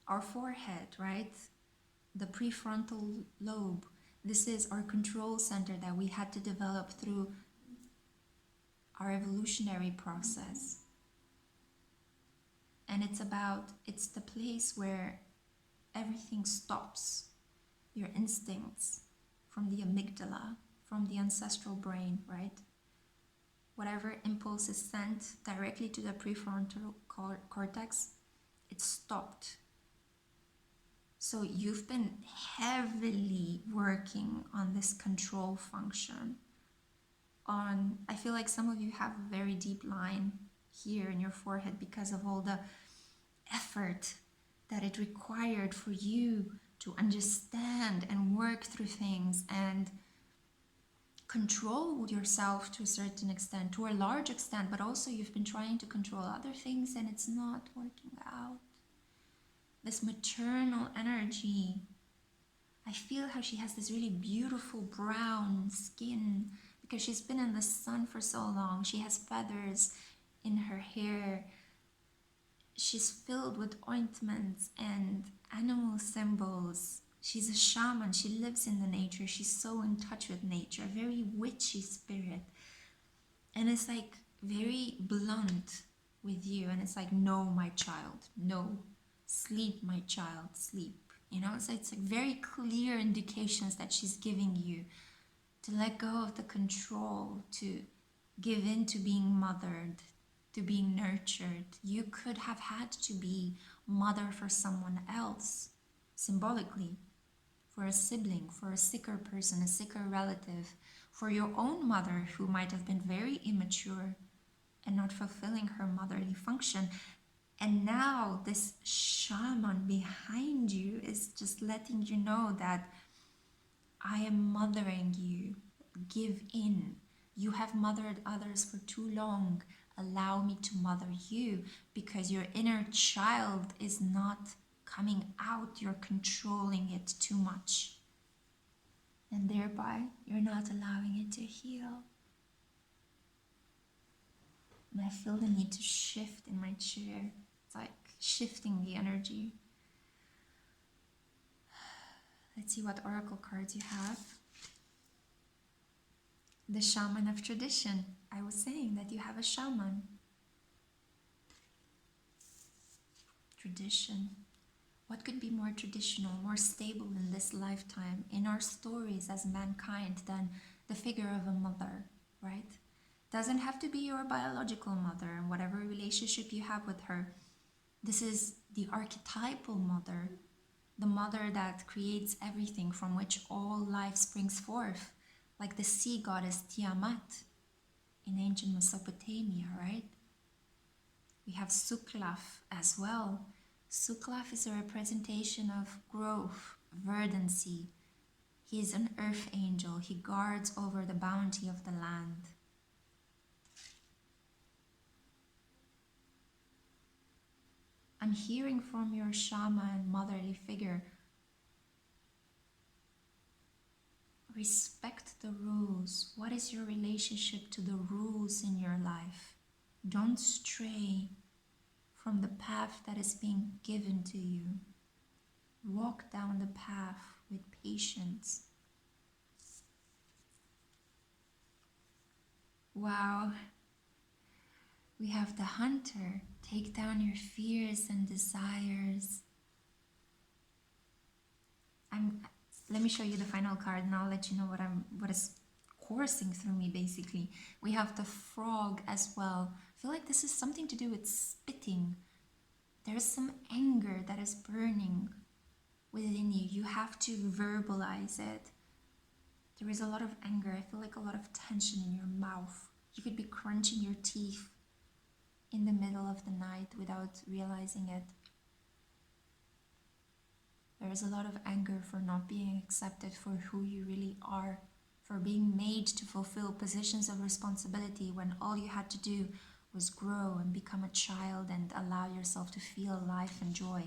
Our forehead, right? The prefrontal lobe. This is our control center that we had to develop through our evolutionary process. And it's the place where everything stops. Your instincts from the amygdala, from the ancestral brain, right? Whatever impulse is sent directly to the prefrontal cortex, it stopped. So you've been heavily working on this control function. I feel like some of you have a very deep line here in your forehead because of all the effort that it required for you to understand and work through things and control yourself to a certain extent, to a large extent, but also you've been trying to control other things and it's not working out. This maternal energy, I feel how she has this really beautiful brown skin because she's been in the sun for so long. She has feathers in her hair. She's filled with ointments and animal symbols. She's a shaman. She lives in the nature. She's so in touch with nature, a very witchy spirit. And it's like very blunt with you. And it's like, no, my child, no. Sleep, my child, sleep. You know, so it's like very clear indications that she's giving you to let go of the control, to give in to being mothered, to being nurtured. You could have had to be mother for someone else, symbolically, for a sibling, for a sicker person, a sicker relative, for your own mother who might have been very immature and not fulfilling her motherly function. And now this shaman behind you is just letting you know that I am mothering you. Give in. You have mothered others for too long. Allow me to mother you because your inner child is not coming out. You're controlling it too much. And thereby, you're not allowing it to heal. And I feel the need to shift in my chair. It's like shifting the energy. Let's see what oracle cards you have. The shaman of tradition. I was saying that you have a shaman. Tradition. What could be more traditional, more stable in this lifetime, in our stories as mankind, than the figure of a mother, right? Doesn't have to be your biological mother and whatever relationship you have with her. This is the archetypal mother, the mother that creates everything from which all life springs forth, like the sea goddess Tiamat in ancient Mesopotamia, right? We have Suklaf as well. Suklaf is a representation of growth, verdancy. He is an earth angel. He guards over the bounty of the land. I'm hearing from your shaman, motherly figure, respect the rules. What is your relationship to the rules in your life? Don't stray from the path that is being given to you. Walk down the path with patience. Wow. We have the hunter. Take down your fears and desires. Let me show you the final card and I'll let you know what is coursing through me basically. We have the frog as well. I feel like this is something to do with spitting. There is some anger that is burning within you. You have to verbalize it. There is a lot of anger. I feel like a lot of tension in your mouth. You could be crunching your teeth in the middle of the night without realizing it. There is a lot of anger for not being accepted for who you really are, for being made to fulfill positions of responsibility when all you had to do was grow and become a child and allow yourself to feel life and joy.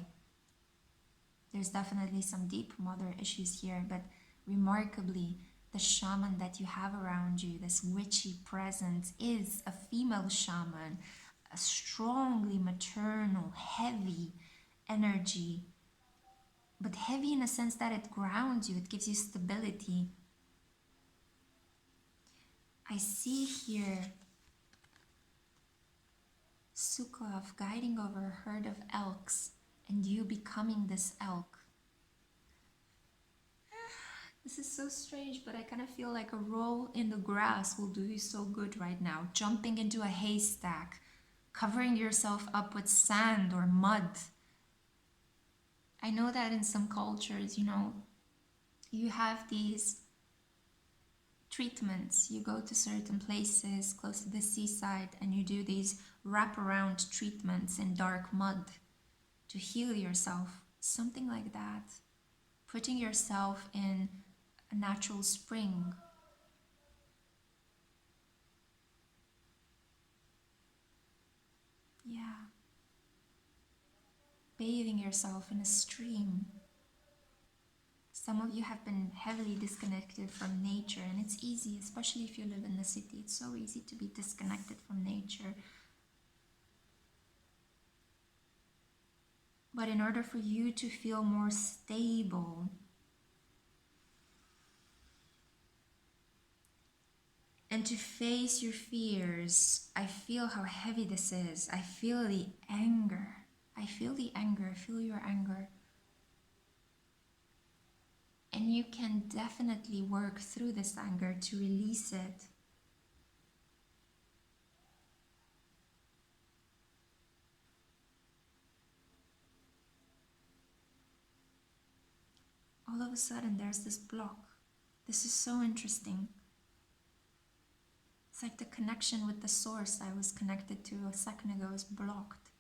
There's definitely some deep mother issues here, but remarkably, the shaman that you have around you, this witchy presence, is a female shaman, a strongly maternal, heavy energy, but heavy in a sense that it grounds you, it gives you stability. I see here Suklav guiding over a herd of elks and you becoming this elk. This is so strange, but I kind of feel like a roll in the grass will do you so good right now. Jumping into a haystack, covering yourself up with sand or mud. I know that in some cultures, you have these treatments. You go to certain places close to the seaside and you do these wraparound treatments in dark mud to heal yourself. Something like that. Putting yourself in a natural spring. Yeah. Bathing yourself in a stream. Some of you have been heavily disconnected from nature, and it's easy, especially if you live in the city. It's so easy to be disconnected from nature. But in order for you to feel more stable, and to face your fears, I feel how heavy this is. I feel the anger. I feel the anger. I feel your anger. And you can definitely work through this anger to release it. All of a sudden, there's this block. This is so interesting. It's like the connection with the source I was connected to a second ago is blocked.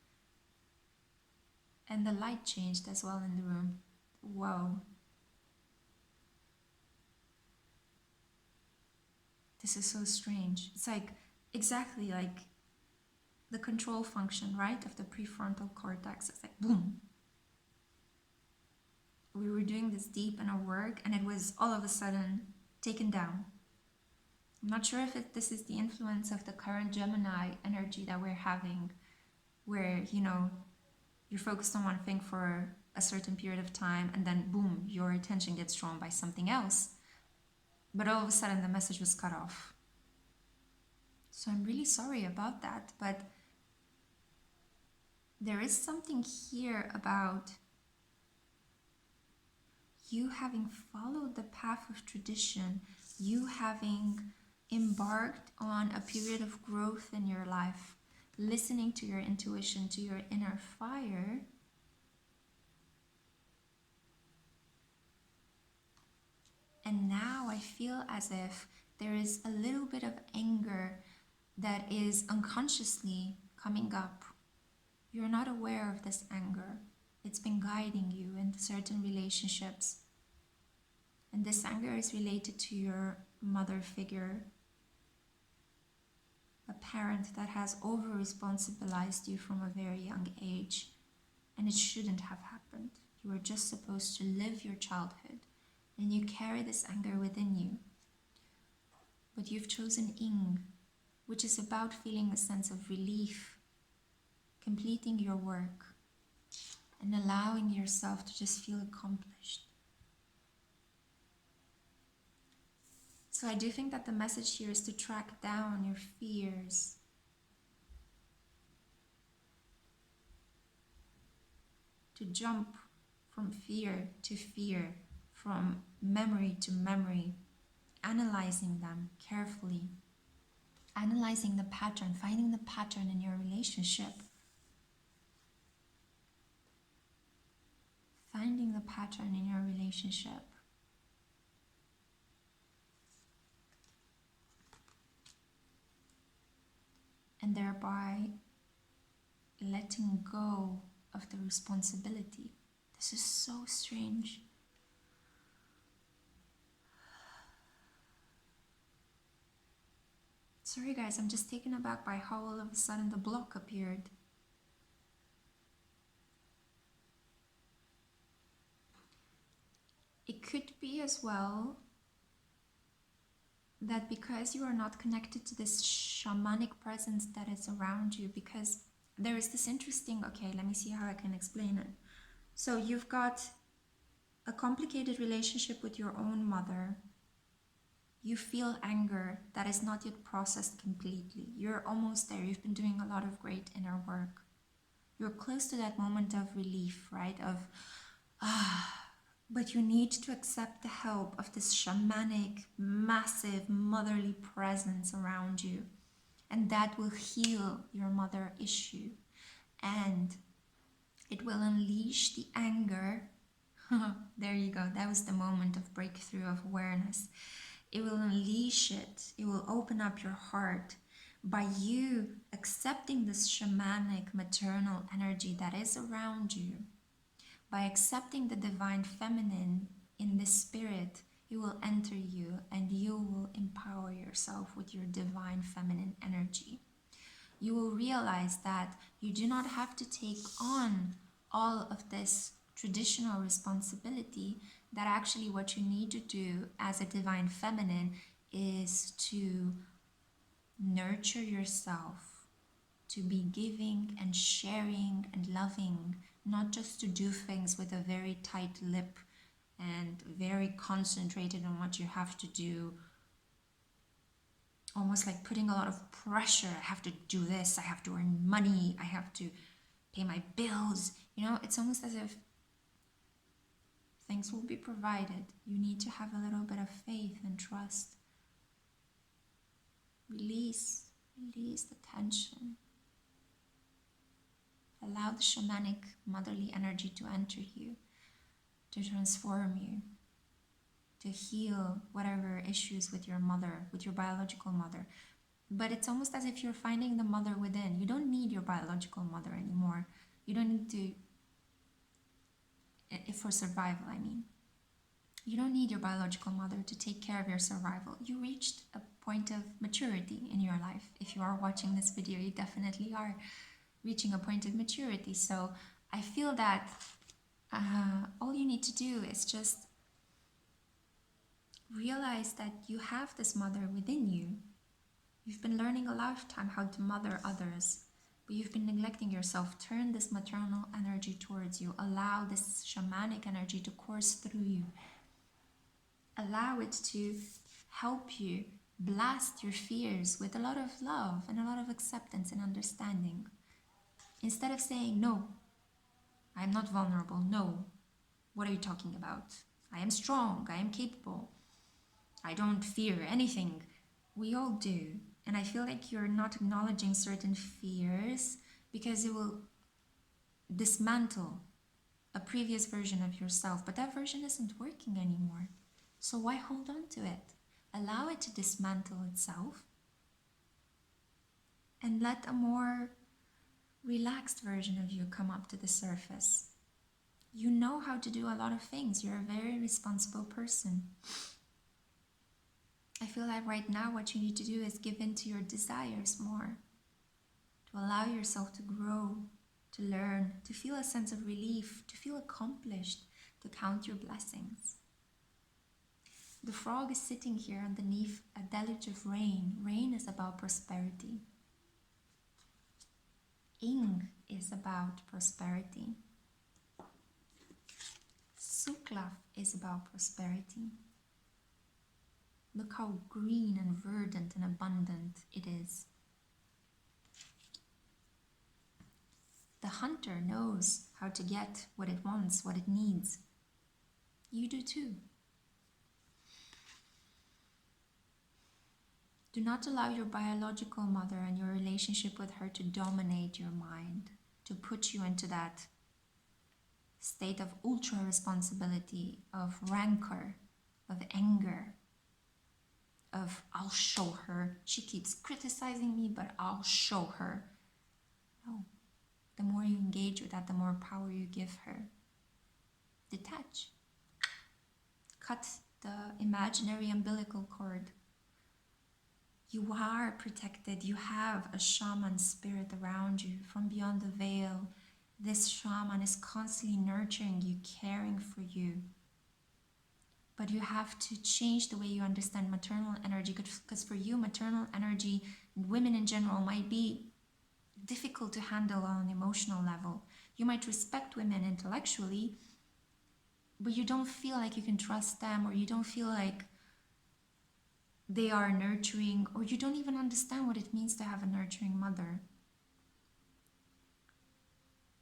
And the light changed as well in the room. Whoa. This is so strange. It's like exactly like the control function, right, of the prefrontal cortex. It's like boom. We were doing this deep inner work and it was all of a sudden taken down. I'm not sure if this is the influence of the current Gemini energy that we're having, where, you're focused on one thing for a certain period of time and then boom, your attention gets drawn by something else. But all of a sudden the message was cut off. So I'm really sorry about that, but there is something here about you having followed the path of tradition, you having embarked on a period of growth in your life, listening to your intuition, to your inner fire. And now I feel as if there is a little bit of anger that is unconsciously coming up. You're not aware of this anger. It's been guiding you in certain relationships. And this anger is related to your mother figure, a parent that has over-responsibilized you from a very young age. And it shouldn't have happened. You were just supposed to live your childhood, and you carry this anger within you. But you've chosen Ing, which is about feeling a sense of relief, completing your work, and allowing yourself to just feel accomplished. So I do think that the message here is to track down your fears. To jump from fear to fear, from memory to memory, analyzing them carefully, analyzing the pattern, finding the pattern in your relationship, finding the pattern in your relationship. And thereby letting go of the responsibility. This is so strange. Sorry guys, I'm just taken aback by how all of a sudden the block appeared. It could be as well that because you are not connected to this shamanic presence that is around you, because there is this interesting, okay, let me see how I can explain it. So you've got a complicated relationship with your own mother. You feel anger that is not yet processed completely. You're almost there. You've been doing a lot of great inner work. You're close to that moment of relief, right? Of, but you need to accept the help of this shamanic, massive, motherly presence around you. And that will heal your mother issue. And it will unleash the anger. There you go. That was the moment of breakthrough of awareness. It will unleash it. It will open up your heart by you accepting this shamanic maternal energy that is around you. By accepting the divine feminine in the spirit, it will enter you and you will empower yourself with your divine feminine energy. You will realize that you do not have to take on all of this traditional responsibility, that actually what you need to do as a divine feminine is to nurture yourself, to be giving and sharing and loving, not just to do things with a very tight lip and very concentrated on what you have to do, almost like putting a lot of pressure. I have to do this, I have to earn money, I have to pay my bills. You know, it's almost as if things will be provided. You need to have a little bit of faith and trust. Release the tension. Allow the shamanic motherly energy to enter you, to transform you, to heal whatever issues with your mother, with your biological mother. But it's almost as if you're finding the mother within. You don't need your biological mother anymore. You don't need to, for survival, I mean. You don't need your biological mother to take care of your survival. You reached a point of maturity in your life. If you are watching this video, you definitely are reaching a point of maturity. So I feel that all you need to do is just realize that you have this mother within you. You've been learning a lifetime how to mother others, but you've been neglecting yourself. Turn this maternal energy towards you. Allow this shamanic energy to course through you. Allow it to help you blast your fears with a lot of love and a lot of acceptance and understanding. Instead of saying, no, I'm not vulnerable. No, what are you talking about? I am strong. I am capable. I don't fear anything. We all do. And I feel like you're not acknowledging certain fears because it will dismantle a previous version of yourself. But that version isn't working anymore. So why hold on to it? Allow it to dismantle itself and let a more relaxed version of you come up to the surface. You know how to do a lot of things. You're a very responsible person. I feel like right now what you need to do is give in to your desires more, to allow yourself to grow, to learn, to feel a sense of relief, to feel accomplished, to count your blessings. The frog is sitting here underneath a deluge of rain. Rain is about prosperity. Ing is about prosperity. Suklaf is about prosperity. Look how green and verdant and abundant it is. The hunter knows how to get what it wants, what it needs. You do too. Do not allow your biological mother and your relationship with her to dominate your mind, to put you into that state of ultra responsibility, of rancor, of anger, of I'll show her. She keeps criticizing me, but I'll show her. No. The more you engage with that, the more power you give her. Detach. Cut the imaginary umbilical cord. You are protected. You have a shaman spirit around you from beyond the veil. This shaman is constantly nurturing you, caring for you. But you have to change the way you understand maternal energy, because for you, maternal energy, women in general, might be difficult to handle on an emotional level. You might respect women intellectually, but you don't feel like you can trust them, or you don't feel like they are nurturing, or you don't even understand what it means to have a nurturing mother.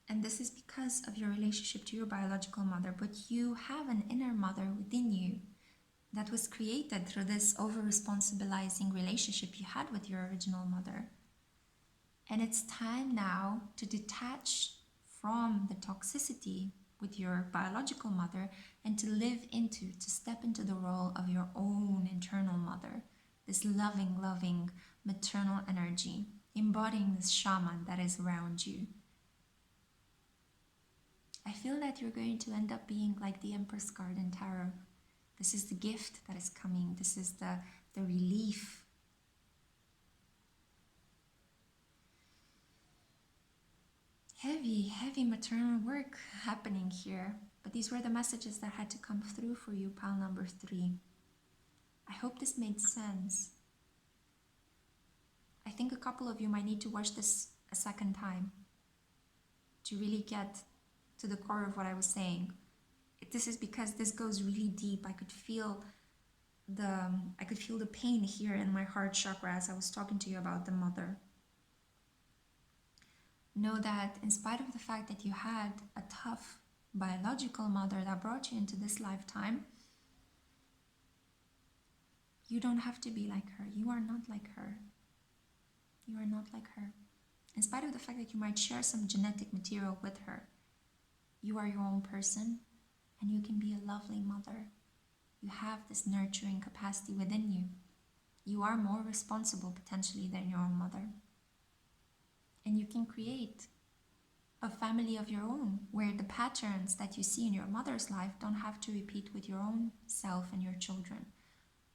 And this is because of your relationship to your biological mother, but you have an inner mother within you that was created through this over-responsibilizing relationship you had with your original mother. And it's time now to detach from the toxicity with your biological mother and to step into the role of your own internal mother, this loving maternal energy, embodying this shaman that is around you. I feel that you're going to end up being like the Empress card in Tarot. This is the gift that is coming. This is the relief. Heavy maternal work happening here. But these were the messages that had to come through for you, pile number 3. I hope this made sense. I think a couple of you might need to watch this a second time to really get to the core of what I was saying. This is because this goes really deep. I could feel the pain here in my heart chakra as I was talking to you about the mother. Know that in spite of the fact that you had a tough biological mother that brought you into this lifetime, you don't have to be like her. You are not like her. You are not like her. In spite of the fact that you might share some genetic material with her, you are your own person and you can be a lovely mother. You have this nurturing capacity within you. You are more responsible potentially than your own mother. And you can create a family of your own where the patterns that you see in your mother's life don't have to repeat with your own self and your children.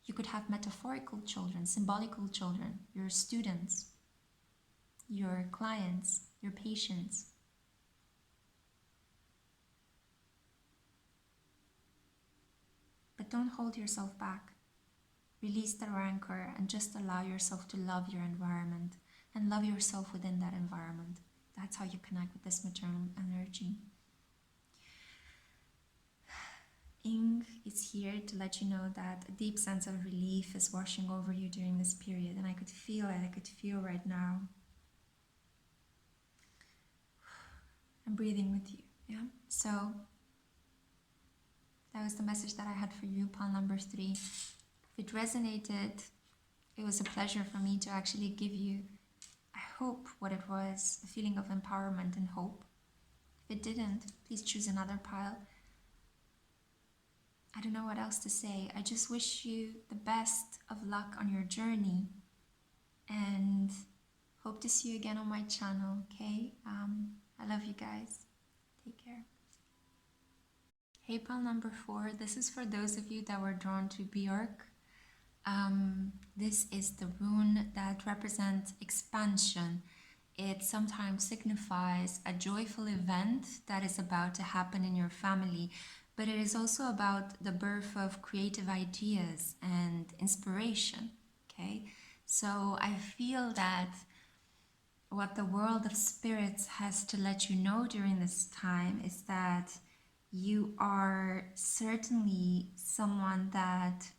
You could have metaphorical children, symbolical children, your students, your clients, your patients. But don't hold yourself back. Release the rancor and just allow yourself to love your environment and love yourself within that environment. That's how you connect with this maternal energy. Ing is here to let you know that a deep sense of relief is washing over you during this period, and I could feel it. I could feel right now. I'm breathing with you, yeah? So that was the message that I had for you, pile number 3. If it resonated, it was a pleasure for me to actually give you, I hope, what it was, a feeling of empowerment and hope. If it didn't, please choose another pile. I don't know what else to say. I just wish you the best of luck on your journey, and hope to see you again on my channel, okay? I love you guys. Take care. Hey pal number 4, this is for those of you that were drawn to Beorc. This is the rune that represents expansion. It sometimes signifies a joyful event that is about to happen in your family, but it is also about the birth of creative ideas and inspiration, okay? So I feel that what the world of spirits has to let you know during this time is that you are certainly someone that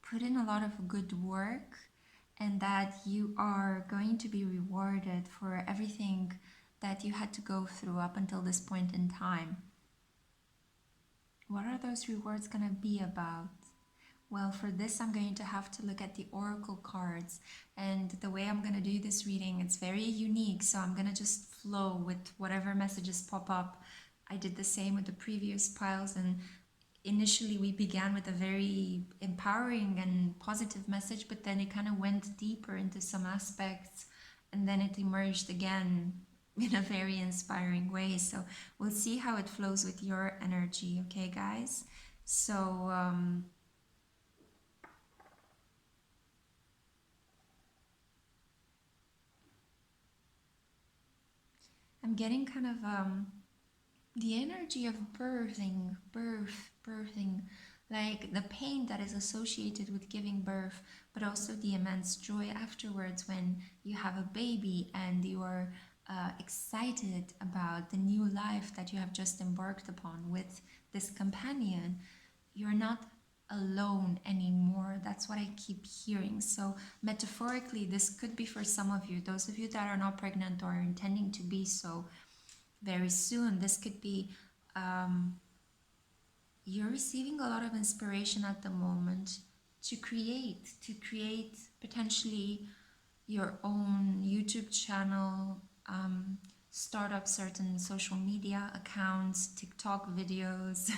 put in a lot of good work, and that you are going to be rewarded for everything that you had to go through up until this point in time. What are those rewards going to be about? Well, for this, I'm going to have to look at the Oracle cards, and the way I'm going to do this reading, it's very unique, so I'm going to just flow with whatever messages pop up. I did the same with the previous piles, and initially we began with a very empowering and positive message, but then it kind of went deeper into some aspects, and then it emerged again in a very inspiring way. So we'll see how it flows with your energy, okay guys? So I'm getting kind of the energy of birthing, like the pain that is associated with giving birth, but also the immense joy afterwards when you have a baby and you are excited about the new life that you have just embarked upon with this companion. You're not alone anymore. That's what I keep hearing. So metaphorically, this could be for some of you, those of you that are not pregnant or are intending to be so very soon. This could be you're receiving a lot of inspiration at the moment to create potentially your own YouTube channel, start up certain social media accounts, TikTok videos,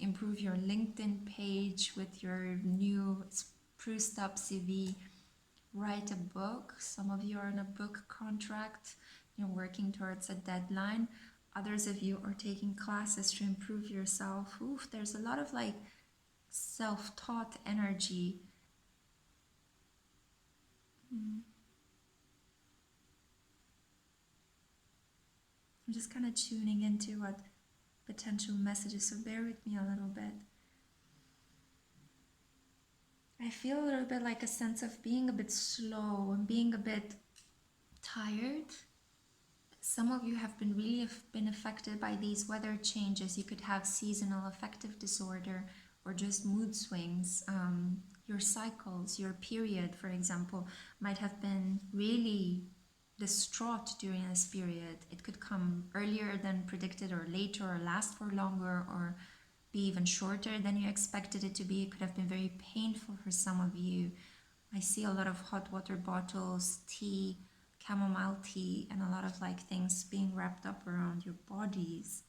improve your LinkedIn page with your new spruced up CV, write a book. Some of you are in a book contract, you're working towards a deadline. Others of you are taking classes to improve yourself. Oof, there's a lot of like self-taught energy. I'm just kind of tuning into what potential messages, so bear with me a little bit. I feel a little bit like a sense of being a bit slow and being a bit tired. Some of you have been affected by these weather changes. You could have seasonal affective disorder or just mood swings. Your cycles, your period, for example, might have been really distraught during this period. It could come earlier than predicted, or later, or last for longer, or be even shorter than you expected it to be. It could have been very painful for some of you. I see a lot of hot water bottles, tea, chamomile tea, and a lot of like things being wrapped up around your bodies.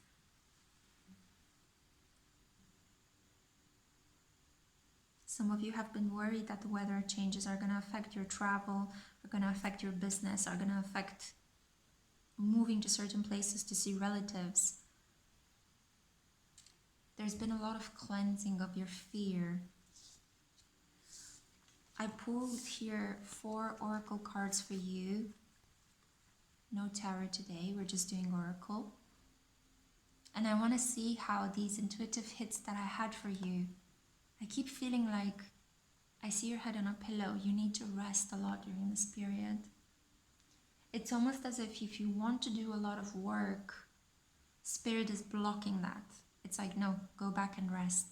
Some of you have been worried that the weather changes are going to affect your travel, are going to affect your business, are going to affect moving to certain places to see relatives. There's been a lot of cleansing of your fear. I pulled here 4 oracle cards for you. No tarot today, we're just doing oracle. And I want to see how these intuitive hits that I had for you. I keep feeling like I see your head on a pillow. You need to rest a lot during this period. It's almost as if you want to do a lot of work, Spirit is blocking that. It's like, no, go back and rest.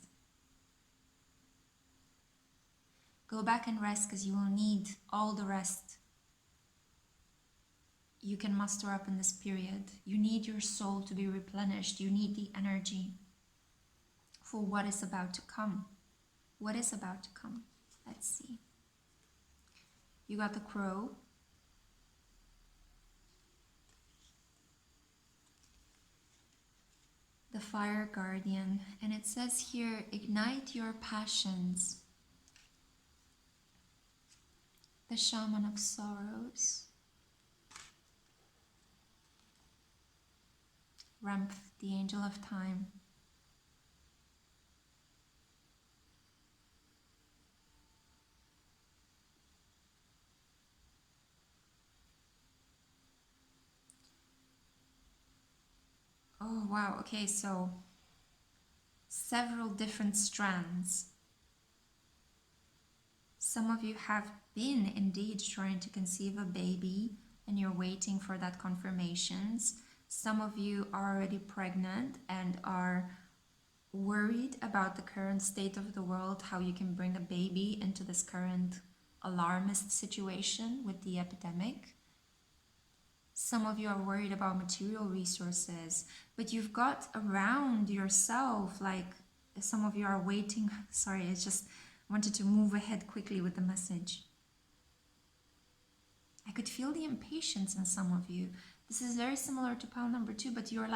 Go back and rest, because you will need all the rest you can muster up in this period. You need your soul to be replenished. You need the energy for what is about to come. What is about to come? Let's see. You got the Crow. The fire guardian, and it says here, ignite your passions. The shaman of sorrows. Ramp, the angel of time. Oh wow, okay, so several different strands. Some of you have been indeed trying to conceive a baby and you're waiting for that confirmations. Some of you are already pregnant and are worried about the current state of the world, how you can bring a baby into this current alarmist situation with the epidemic. Some of you are worried about material resources, but you've got around yourself, like some of you are waiting. Sorry, I just wanted to move ahead quickly with the message. I could feel the impatience in some of you. This is very similar to pile number 2, but you're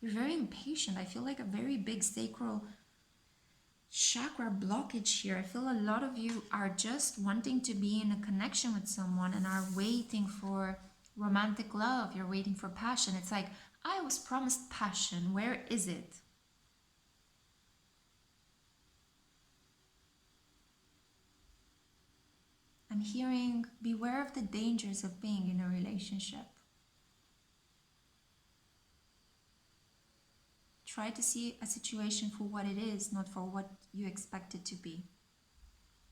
very impatient. I feel like a very big sacral chakra blockage here. I feel a lot of you are just wanting to be in a connection with someone and are waiting for romantic love. You're waiting for passion. It's like, I was promised passion. Where is it? I'm hearing, beware of the dangers of being in a relationship. Try to see a situation for what it is, not for what you expect it to be.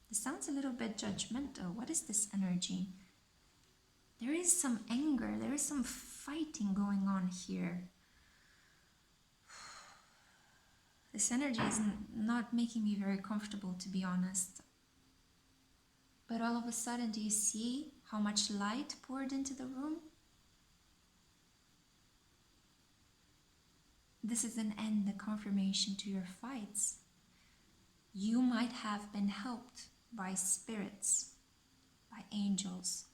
This sounds a little bit judgmental. What is this energy? There is some anger, there is some fighting going on here. This energy is not making me very comfortable, to be honest. But all of a sudden, do you see how much light poured into the room? This is an end, a confirmation to your fights. You might have been helped by spirits, by angels,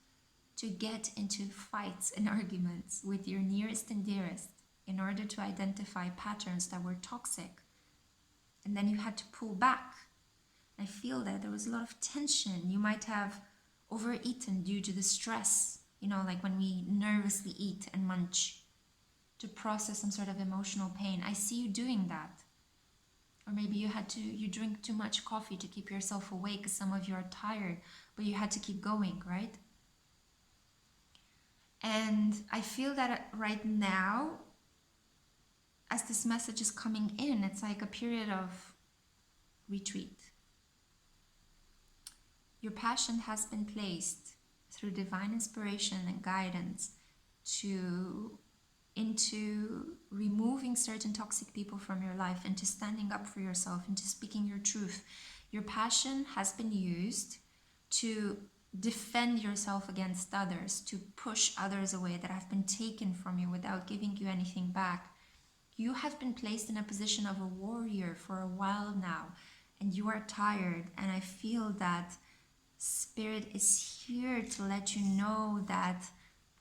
to get into fights and arguments with your nearest and dearest in order to identify patterns that were toxic. And then you had to pull back. I feel that there was a lot of tension. You might have overeaten due to the stress, like when we nervously eat and munch to process some sort of emotional pain. I see you doing that. Or maybe you drink too much coffee to keep yourself awake because some of you are tired, but you had to keep going, right? And I feel that right now, as this message is coming in, it's like a period of retreat. Your passion has been placed through divine inspiration and guidance into removing certain toxic people from your life, into standing up for yourself, into speaking your truth. Your passion has been used to defend yourself against others, to push others away that have been taken from you without giving you anything back. You have been placed in a position of a warrior for a while now, and you are tired, and I feel that Spirit is here to let you know that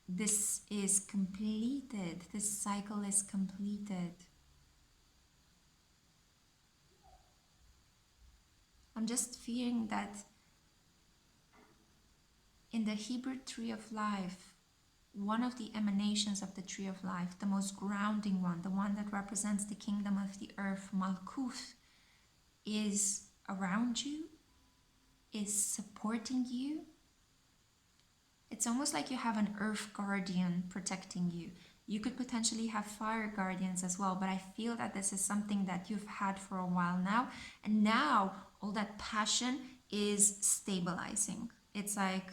this is completed. This cycle is completed. I'm just feeling that in the Hebrew tree of life, one of the emanations of the tree of life, the most grounding one, the one that represents the kingdom of the earth, Malkuth, is around you, is supporting you. It's almost like you have an earth guardian protecting you. You could potentially have fire guardians as well, but I feel that this is something that you've had for a while now, and now all that passion is stabilizing. It's like,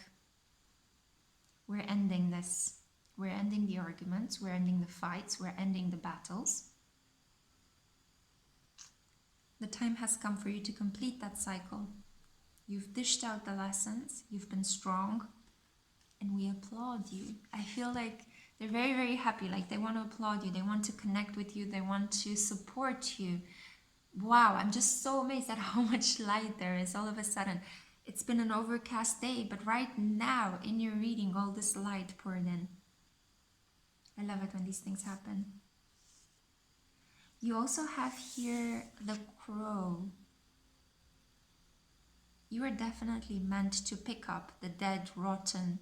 we're ending this. We're ending the arguments, we're ending the fights, we're ending the battles. The time has come for you to complete that cycle. You've dished out the lessons, you've been strong, and we applaud you. I feel like they're very, very happy, like they want to applaud you, they want to connect with you, they want to support you. Wow, I'm just so amazed at how much light there is all of a sudden. It's been an overcast day, but right now in your reading, all this light poured in. I love it when these things happen. You also have here the crow. You are definitely meant to pick up the dead, rotten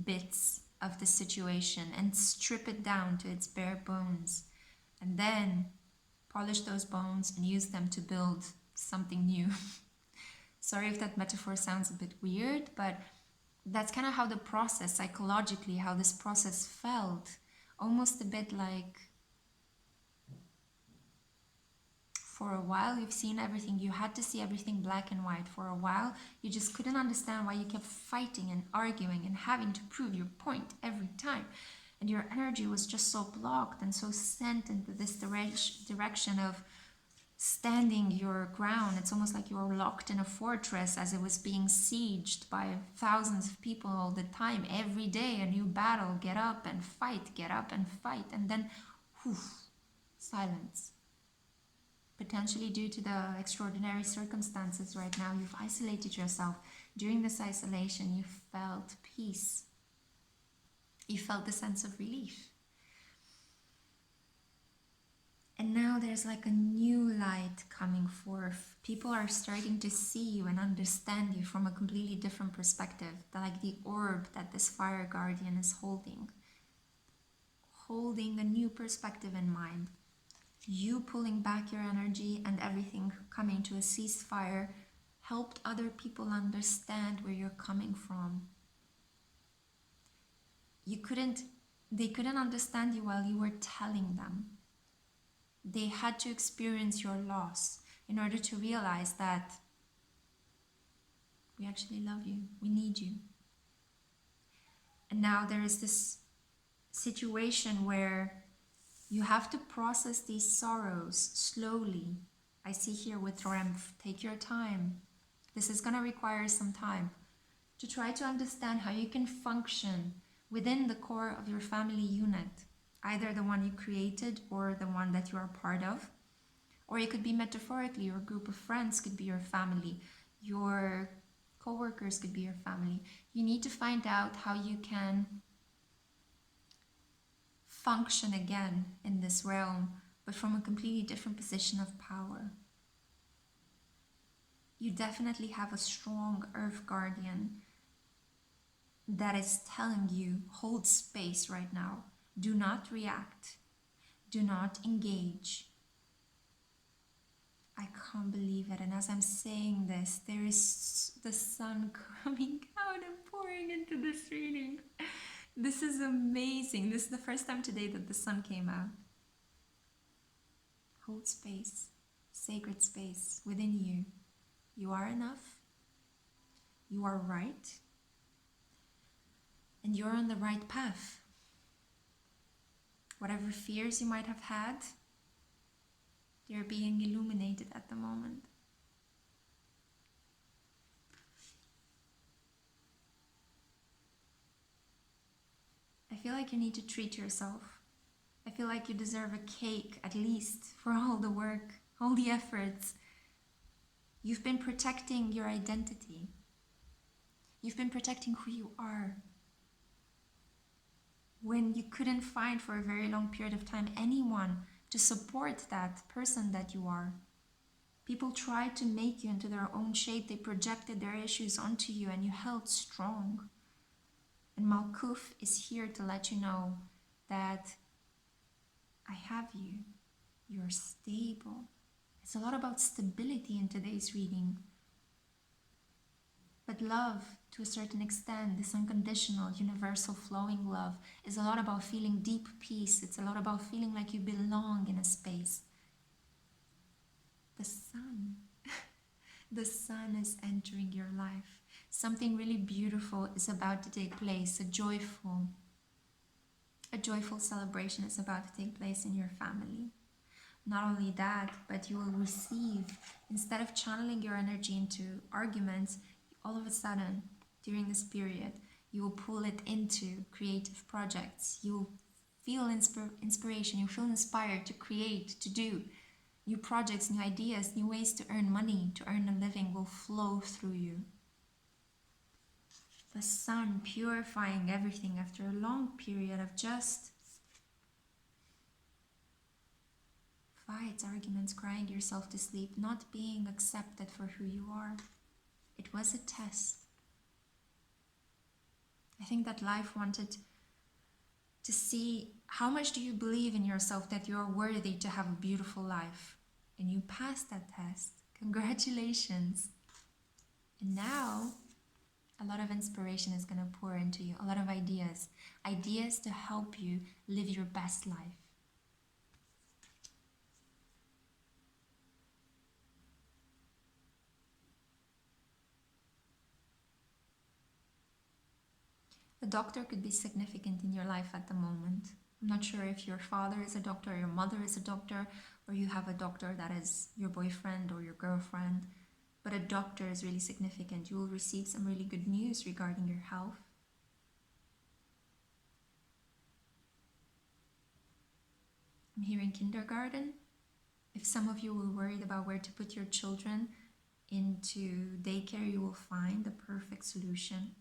bits of the situation and strip it down to its bare bones, and then polish those bones and use them to build something new. Sorry if that metaphor sounds a bit weird, but that's kind of how the process, psychologically, how this process felt. Almost a bit like, for a while you've seen everything, you had to see everything black and white. For a while you just couldn't understand why you kept fighting and arguing and having to prove your point every time, and your energy was just so blocked and so sent into this direction of standing your ground. It's almost like you were locked in a fortress as it was being sieged by thousands of people all the time. Every day a new battle, get up and fight, get up and fight, and then silence. Potentially due to the extraordinary circumstances right now, you've isolated yourself. During this isolation, you felt peace. You felt the sense of relief. And now there's like a new light coming forth. People are starting to see you and understand you from a completely different perspective. Like the orb that this fire guardian is holding a new perspective in mind. You pulling back your energy and everything coming to a ceasefire helped other people understand where you're coming from. They couldn't understand you while you were telling them. They had to experience your loss in order to realize that we actually love you, we need you. And now there is this situation where you have to process these sorrows slowly. I see here with Remf, take your time. This is going to require some time to try to understand how you can function within the core of your family unit, either the one you created or the one that you are part of. Or it could be metaphorically, your group of friends could be your family, your co-workers could be your family. You need to find out how you can function again in this realm, but from a completely different position of power. You definitely have a strong earth guardian that is telling you, hold space right now. Do not react. Do not engage. I can't believe it. And as I'm saying this, there is the sun coming out and pouring into this reading. This is amazing. This is the first time today that the sun came out. Hold space, sacred space within you. You are enough. You are right. And you're on the right path. Whatever fears you might have had, they're being illuminated at the moment. I feel like you need to treat yourself. I feel like you deserve a cake, at least, for all the work, all the efforts. You've been protecting your identity. You've been protecting who you are. When you couldn't find for a very long period of time anyone to support that person that you are. People tried to make you into their own shape. They projected their issues onto you and you held strong. And Malkuth is here to let you know that I have you. You're stable. It's a lot about stability in today's reading. But love, to a certain extent, this unconditional, universal, flowing love, is a lot about feeling deep peace. It's a lot about feeling like you belong in a space. The sun. The sun is entering your life. Something really beautiful is about to take place. A joyful celebration is about to take place in your family. Not only that, but you will receive, instead of channeling your energy into arguments, all of a sudden, during this period, you will pull it into creative projects. You'll feel inspiration. You feel inspired to create, to do. New projects, new ideas, new ways to earn money, to earn a living will flow through you. The sun purifying everything after a long period of just fights, arguments, crying yourself to sleep, not being accepted for who you are. It was a test. I think that life wanted to see how much do you believe in yourself that you are worthy to have a beautiful life. And you passed that test. Congratulations. And now a lot of inspiration is going to pour into you, a lot of ideas to help you live your best life. A doctor could be significant in your life at the moment. I'm not sure if your father is a doctor, or your mother is a doctor, or you have a doctor that is your boyfriend or your girlfriend. But a doctor is really significant. You will receive some really good news regarding your health. I'm hearing kindergarten. If some of you were worried about where to put your children into daycare, you will find the perfect solution.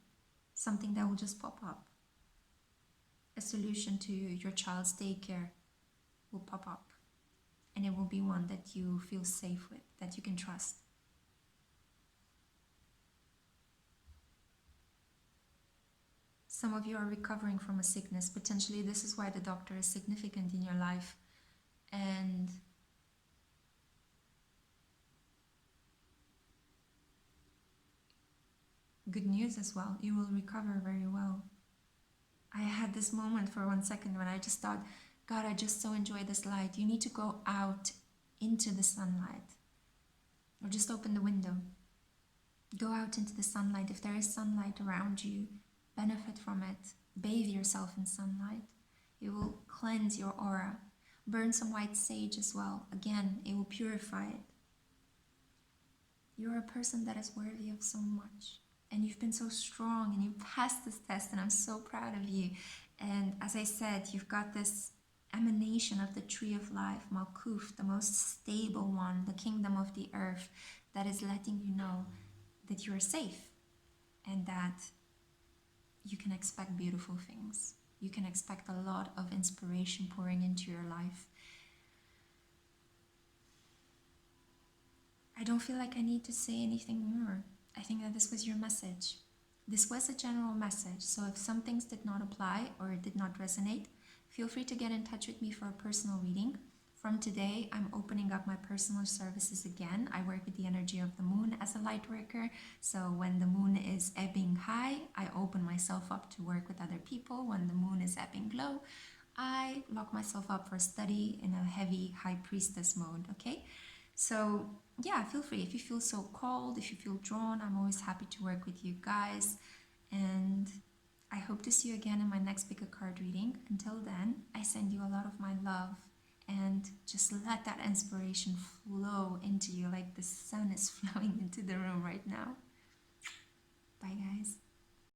Something that will just pop up. A solution to your child's daycare will pop up. And it will be one that you feel safe with, that you can trust. Some of you are recovering from a sickness. Potentially this is why the doctor is significant in your life. And good news as well. You will recover very well. I had this moment for 1 second when I just thought, God, I just so enjoy this light. You need to go out into the sunlight. Or just open the window. Go out into the sunlight. If there is sunlight around you, benefit from it. Bathe yourself in sunlight. It will cleanse your aura. Burn some white sage as well. Again, it will purify it. You're a person that is worthy of so much. And you've been so strong and you passed this test and I'm so proud of you. And as I said, you've got this emanation of the tree of life, Malkuth, the most stable one, the kingdom of the earth, that is letting you know that you're safe and that you can expect beautiful things. You can expect a lot of inspiration pouring into your life. I don't feel like I need to say anything more. I think that this was your message. This was a general message, so if some things did not apply or did not resonate, feel free to get in touch with me for a personal reading. From today, I'm opening up my personal services again. I work with the energy of the moon as a light worker, so when the moon is ebbing high, I open myself up to work with other people. When the moon is ebbing low, I lock myself up for study in a heavy high priestess mode, okay? So yeah, feel free. If you feel so called, if you feel drawn, I'm always happy to work with you guys. And I hope to see you again in my next pick-a-card reading. Until then, I send you a lot of my love and just let that inspiration flow into you like the sun is flowing into the room right now. Bye, guys.